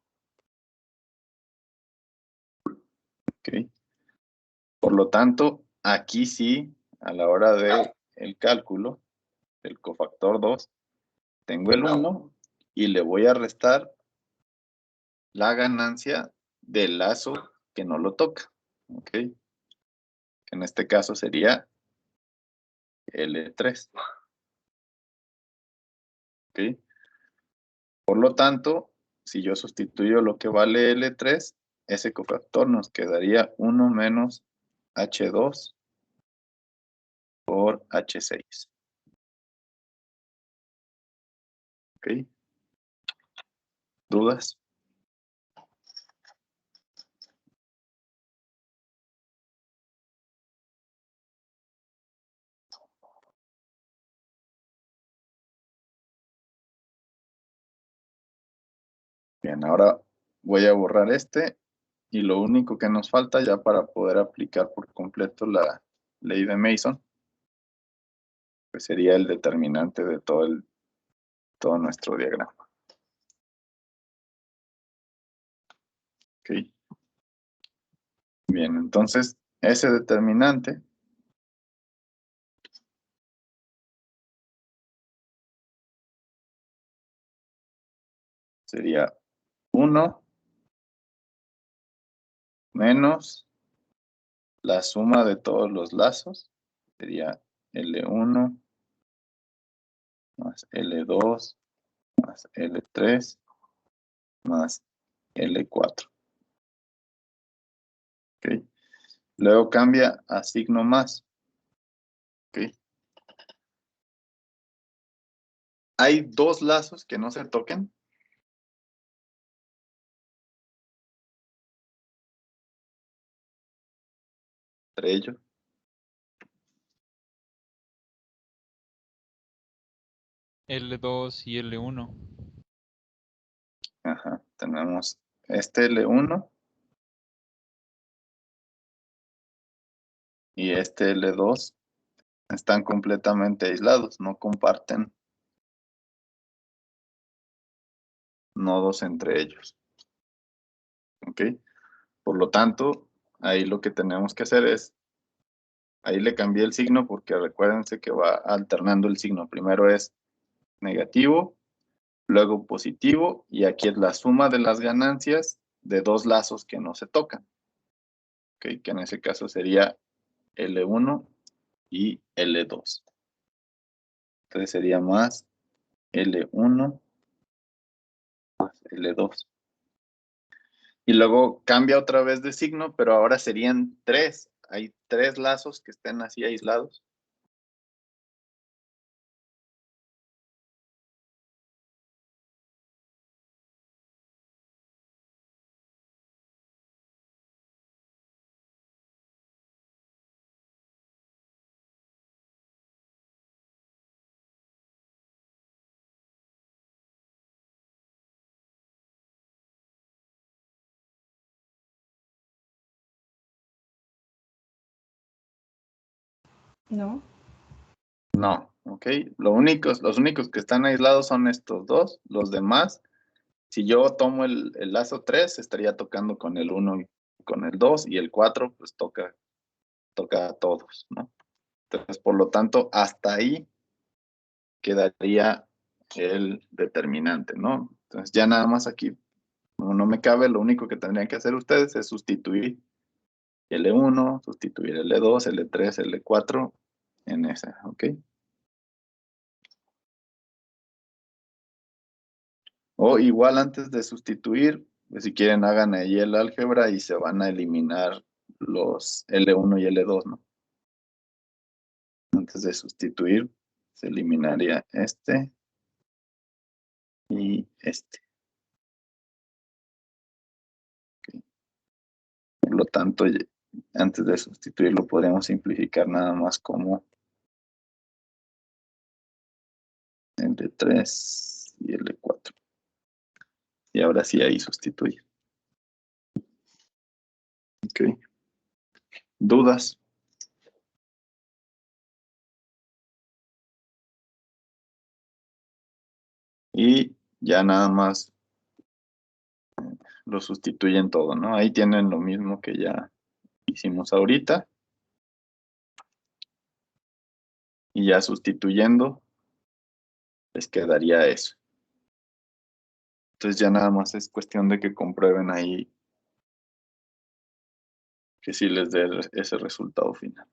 S1: Ok. Por lo tanto, aquí sí, a la hora del cálculo del cofactor 2, tengo el 1 y le voy a restar la ganancia del lazo que no lo toca. Ok. En este caso sería L3. Ok. Por lo tanto, si yo sustituyo lo que vale L3, ese cofactor nos quedaría 1 menos H2 por H6. ¿Ok? ¿Dudas? Bien, ahora voy a borrar este y lo único que nos falta ya para poder aplicar por completo la ley de Mason, pues sería el determinante de todo nuestro diagrama. ¿Ok? Bien, entonces ese determinante sería 1 menos la suma de todos los lazos, sería L1 más L2 más L3 más L4. ¿Ok? Luego cambia a signo más. ¿Ok? Hay dos lazos que no se toquen. Entre ellos.
S7: L2 y L1.
S1: Ajá, tenemos este L1 y este L2 están completamente aislados, no comparten nodos entre ellos. ¿Ok? Por lo tanto, ahí lo que tenemos que hacer es, ahí le cambié el signo porque recuérdense que va alternando el signo. Primero es negativo, luego positivo, y aquí es la suma de las ganancias de dos lazos que no se tocan. ¿Ok? Que en ese caso sería L1 y L2. Entonces sería más L1 más L2. Y luego cambia otra vez de signo, pero ahora serían 3. Hay 3 lazos que estén así aislados.
S2: ¿no?
S1: No, ok. Los únicos que están aislados son estos dos. Los demás, si yo tomo el lazo 3, estaría tocando con el 1 y con el 2, y el 4 pues toca a todos, ¿no? Entonces, por lo tanto, hasta ahí quedaría el determinante, ¿no? Entonces, ya nada más aquí, como no me cabe, lo único que tendrían que hacer ustedes es sustituir L1, sustituir L2, L3, L4 en esa, ¿ok? O igual antes de sustituir, pues si quieren hagan ahí el álgebra y se van a eliminar los L1 y L2, ¿no? Antes de sustituir, se eliminaría este y este. Ok. Por lo tanto, antes de sustituirlo podríamos simplificar nada más como L3 y L4. Y ahora sí ahí sustituye. Ok. ¿Dudas? Y ya nada más lo sustituyen todo, ¿no? Ahí tienen lo mismo que ya hicimos ahorita. Y ya sustituyendo, les quedaría eso. Entonces ya nada más es cuestión de que comprueben ahí que sí les dé ese resultado final.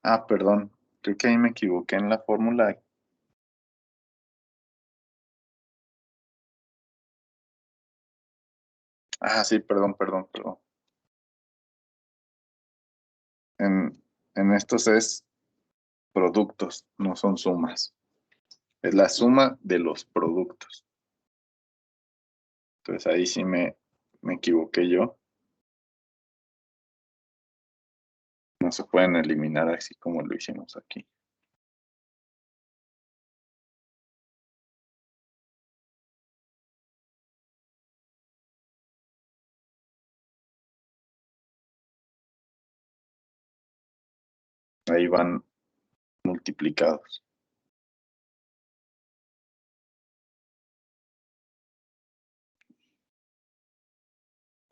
S1: Ah, perdón, creo que ahí me equivoqué en la fórmula. Ah, sí, perdón. En estos es productos, no son sumas. Es la suma de los productos. Entonces ahí sí me equivoqué yo. No se pueden eliminar así como lo hicimos aquí. Ahí van multiplicados.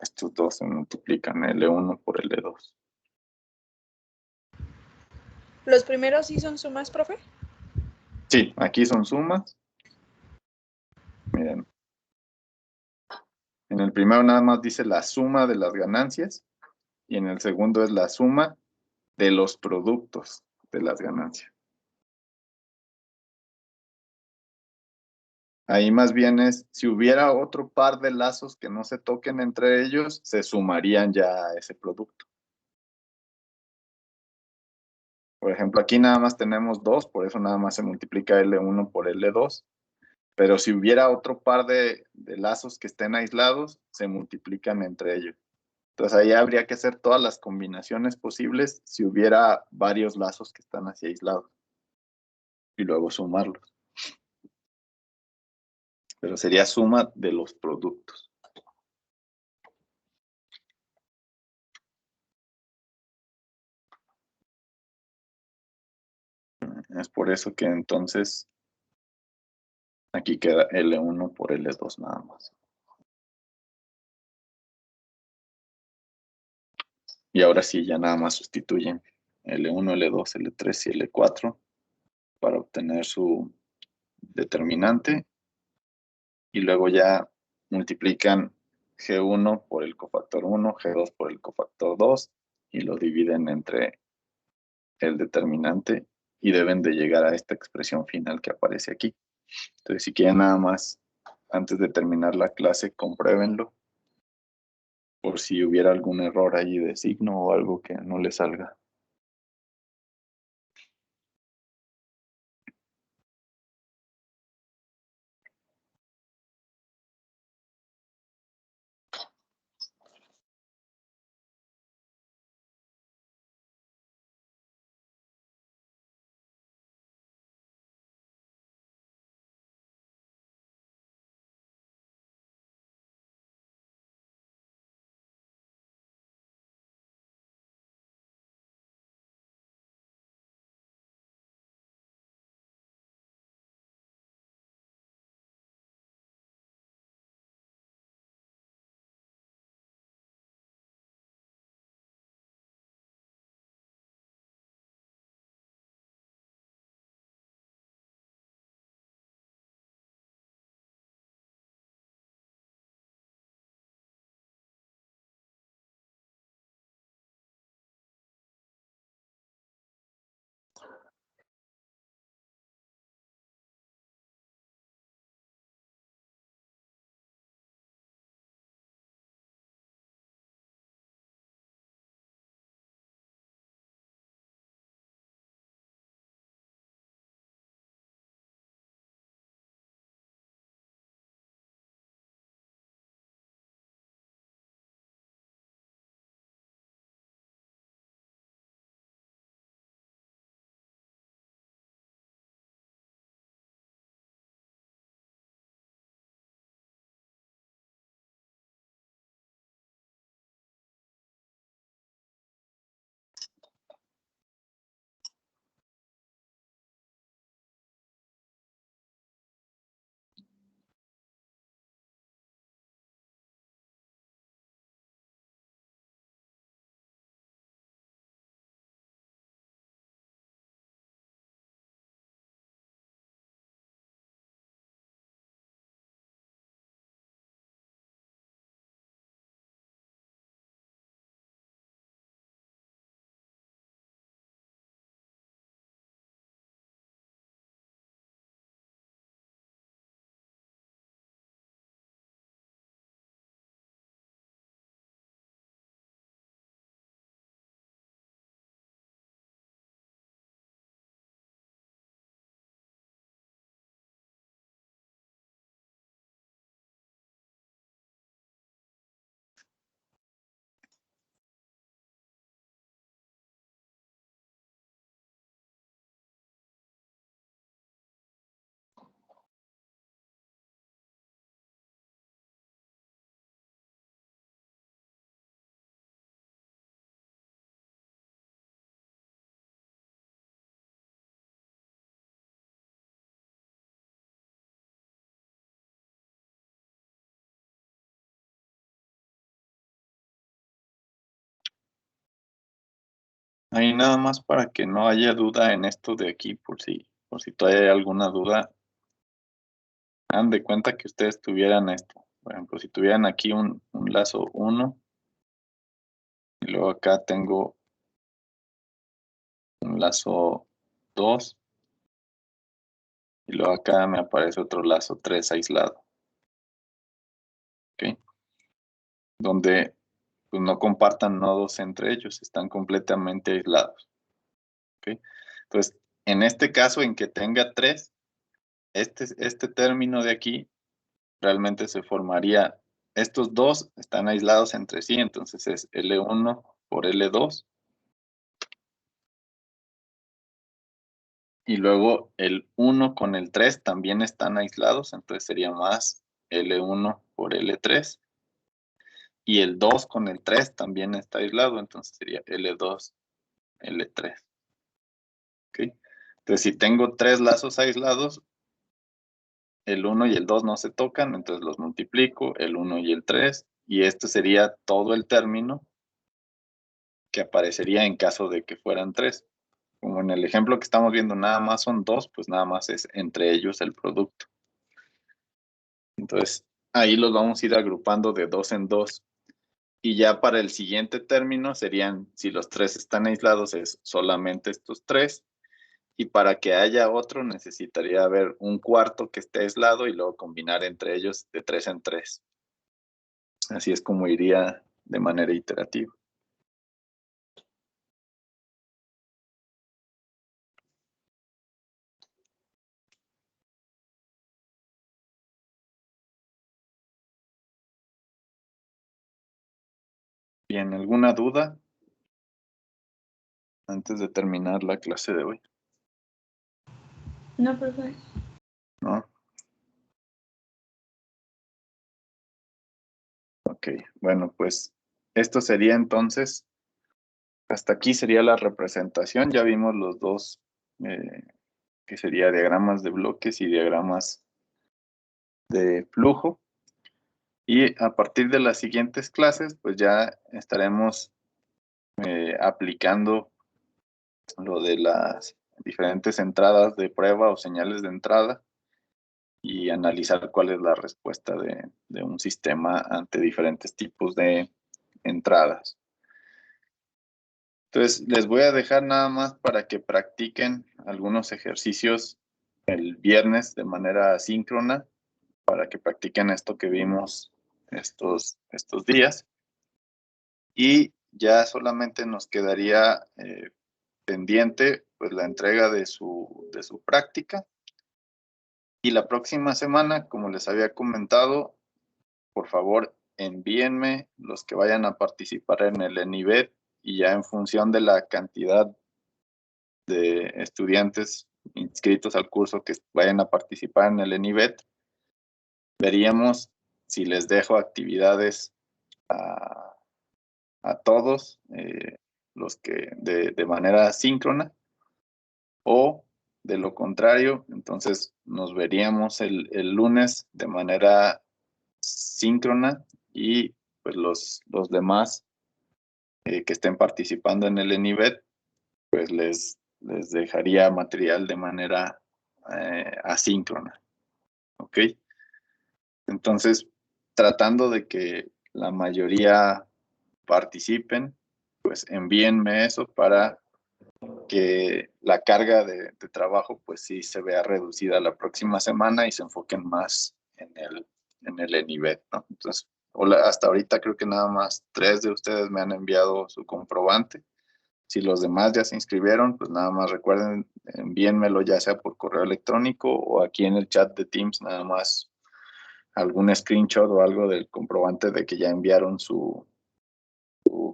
S1: Estos dos se multiplican, L1 por L2.
S2: ¿Los primeros sí son sumas, profe?
S1: Sí, aquí son sumas. Miren, en el primero nada más dice la suma de las ganancias y en el segundo es la suma de los productos de las ganancias. Ahí más bien es, si hubiera otro par de lazos que no se toquen entre ellos, se sumarían ya a ese producto. Por ejemplo, aquí nada más tenemos dos, por eso nada más se multiplica L1 por L2. Pero si hubiera otro par de lazos que estén aislados, se multiplican entre ellos. Entonces ahí habría que hacer todas las combinaciones posibles si hubiera varios lazos que están así aislados. Y luego sumarlos. Pero sería suma de los productos. Es por eso que entonces aquí queda L1 por L2 nada más. Y ahora sí, ya nada más sustituyen L1, L2, L3 y L4 para obtener su determinante. Y luego ya multiplican G1 por el cofactor 1, G2 por el cofactor 2 y lo dividen entre el determinante y deben de llegar a esta expresión final que aparece aquí. Entonces, si quieren nada más, antes de terminar la clase, compruébenlo por si hubiera algún error ahí de signo o algo que no le salga. Ahí nada más para que no haya duda en esto de aquí, por si todavía hay alguna duda. Hagan de cuenta que ustedes tuvieran esto. Por ejemplo, si tuvieran aquí un lazo 1, y luego acá tengo un lazo 2, y luego acá me aparece otro lazo 3 aislado. ¿Ok? Donde pues, no compartan nodos entre ellos, están completamente aislados. ¿Ok? Entonces, en este caso en que tenga 3, este término de aquí realmente se formaría, estos dos están aislados entre sí, entonces es L1 por L2. Y luego el 1 con el 3 también están aislados, entonces sería más L1 por L3. Y el 2 con el 3 también está aislado, entonces sería L2, L3. ¿Ok? Entonces si tengo 3 lazos aislados, el 1 y el 2 no se tocan, entonces los multiplico, el 1 y el 3, y este sería todo el término que aparecería en caso de que fueran 3. Como en el ejemplo que estamos viendo nada más son 2, pues nada más es entre ellos el producto. Entonces, ahí los vamos a ir agrupando de 2 en 2. Y ya para el siguiente término serían, si los 3 están aislados, es solamente estos 3. Y para que haya otro, necesitaría haber un cuarto que esté aislado y luego combinar entre ellos de 3 en 3. Así es como iría de manera iterativa. Bien, ¿alguna duda antes de terminar la clase de hoy?
S4: No, profe.
S1: ¿No? Ok, bueno, pues esto sería entonces, hasta aquí sería la representación. Ya vimos los dos, que sería diagramas de bloques y diagramas de flujo. Y a partir de las siguientes clases, pues ya estaremos aplicando lo de las diferentes entradas de prueba o señales de entrada y analizar cuál es la respuesta de un sistema ante diferentes tipos de entradas. Entonces, les voy a dejar nada más para que practiquen algunos ejercicios el viernes de manera asíncrona, para que practiquen esto que vimos estos días. Y ya solamente nos quedaría pendiente pues, la entrega de su práctica. Y la próxima semana, como les había comentado, por favor, envíenme los que vayan a participar en el ENIVET y ya en función de la cantidad de estudiantes inscritos al curso que vayan a participar en el ENIVET, veríamos si les dejo actividades a todos los que de manera síncrona o de lo contrario, entonces nos veríamos el lunes de manera síncrona y pues los demás que estén participando en el ENIVET, pues les dejaría material de manera asíncrona. ¿Ok? Entonces, tratando de que la mayoría participen, pues envíenme eso para que la carga de trabajo pues sí se vea reducida la próxima semana y se enfoquen más en el ENIVET, ¿no? Entonces, hasta ahorita creo que nada más 3 de ustedes me han enviado su comprobante. Si los demás ya se inscribieron, pues nada más recuerden, envíenmelo ya sea por correo electrónico o aquí en el chat de Teams, nada más algún screenshot o algo del comprobante de que ya enviaron su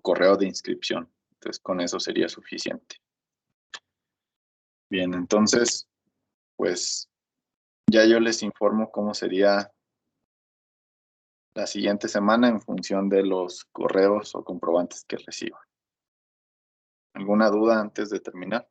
S1: correo de inscripción. Entonces, con eso sería suficiente. Bien, entonces, pues ya yo les informo cómo sería la siguiente semana en función de los correos o comprobantes que reciban. ¿Alguna duda antes de terminar?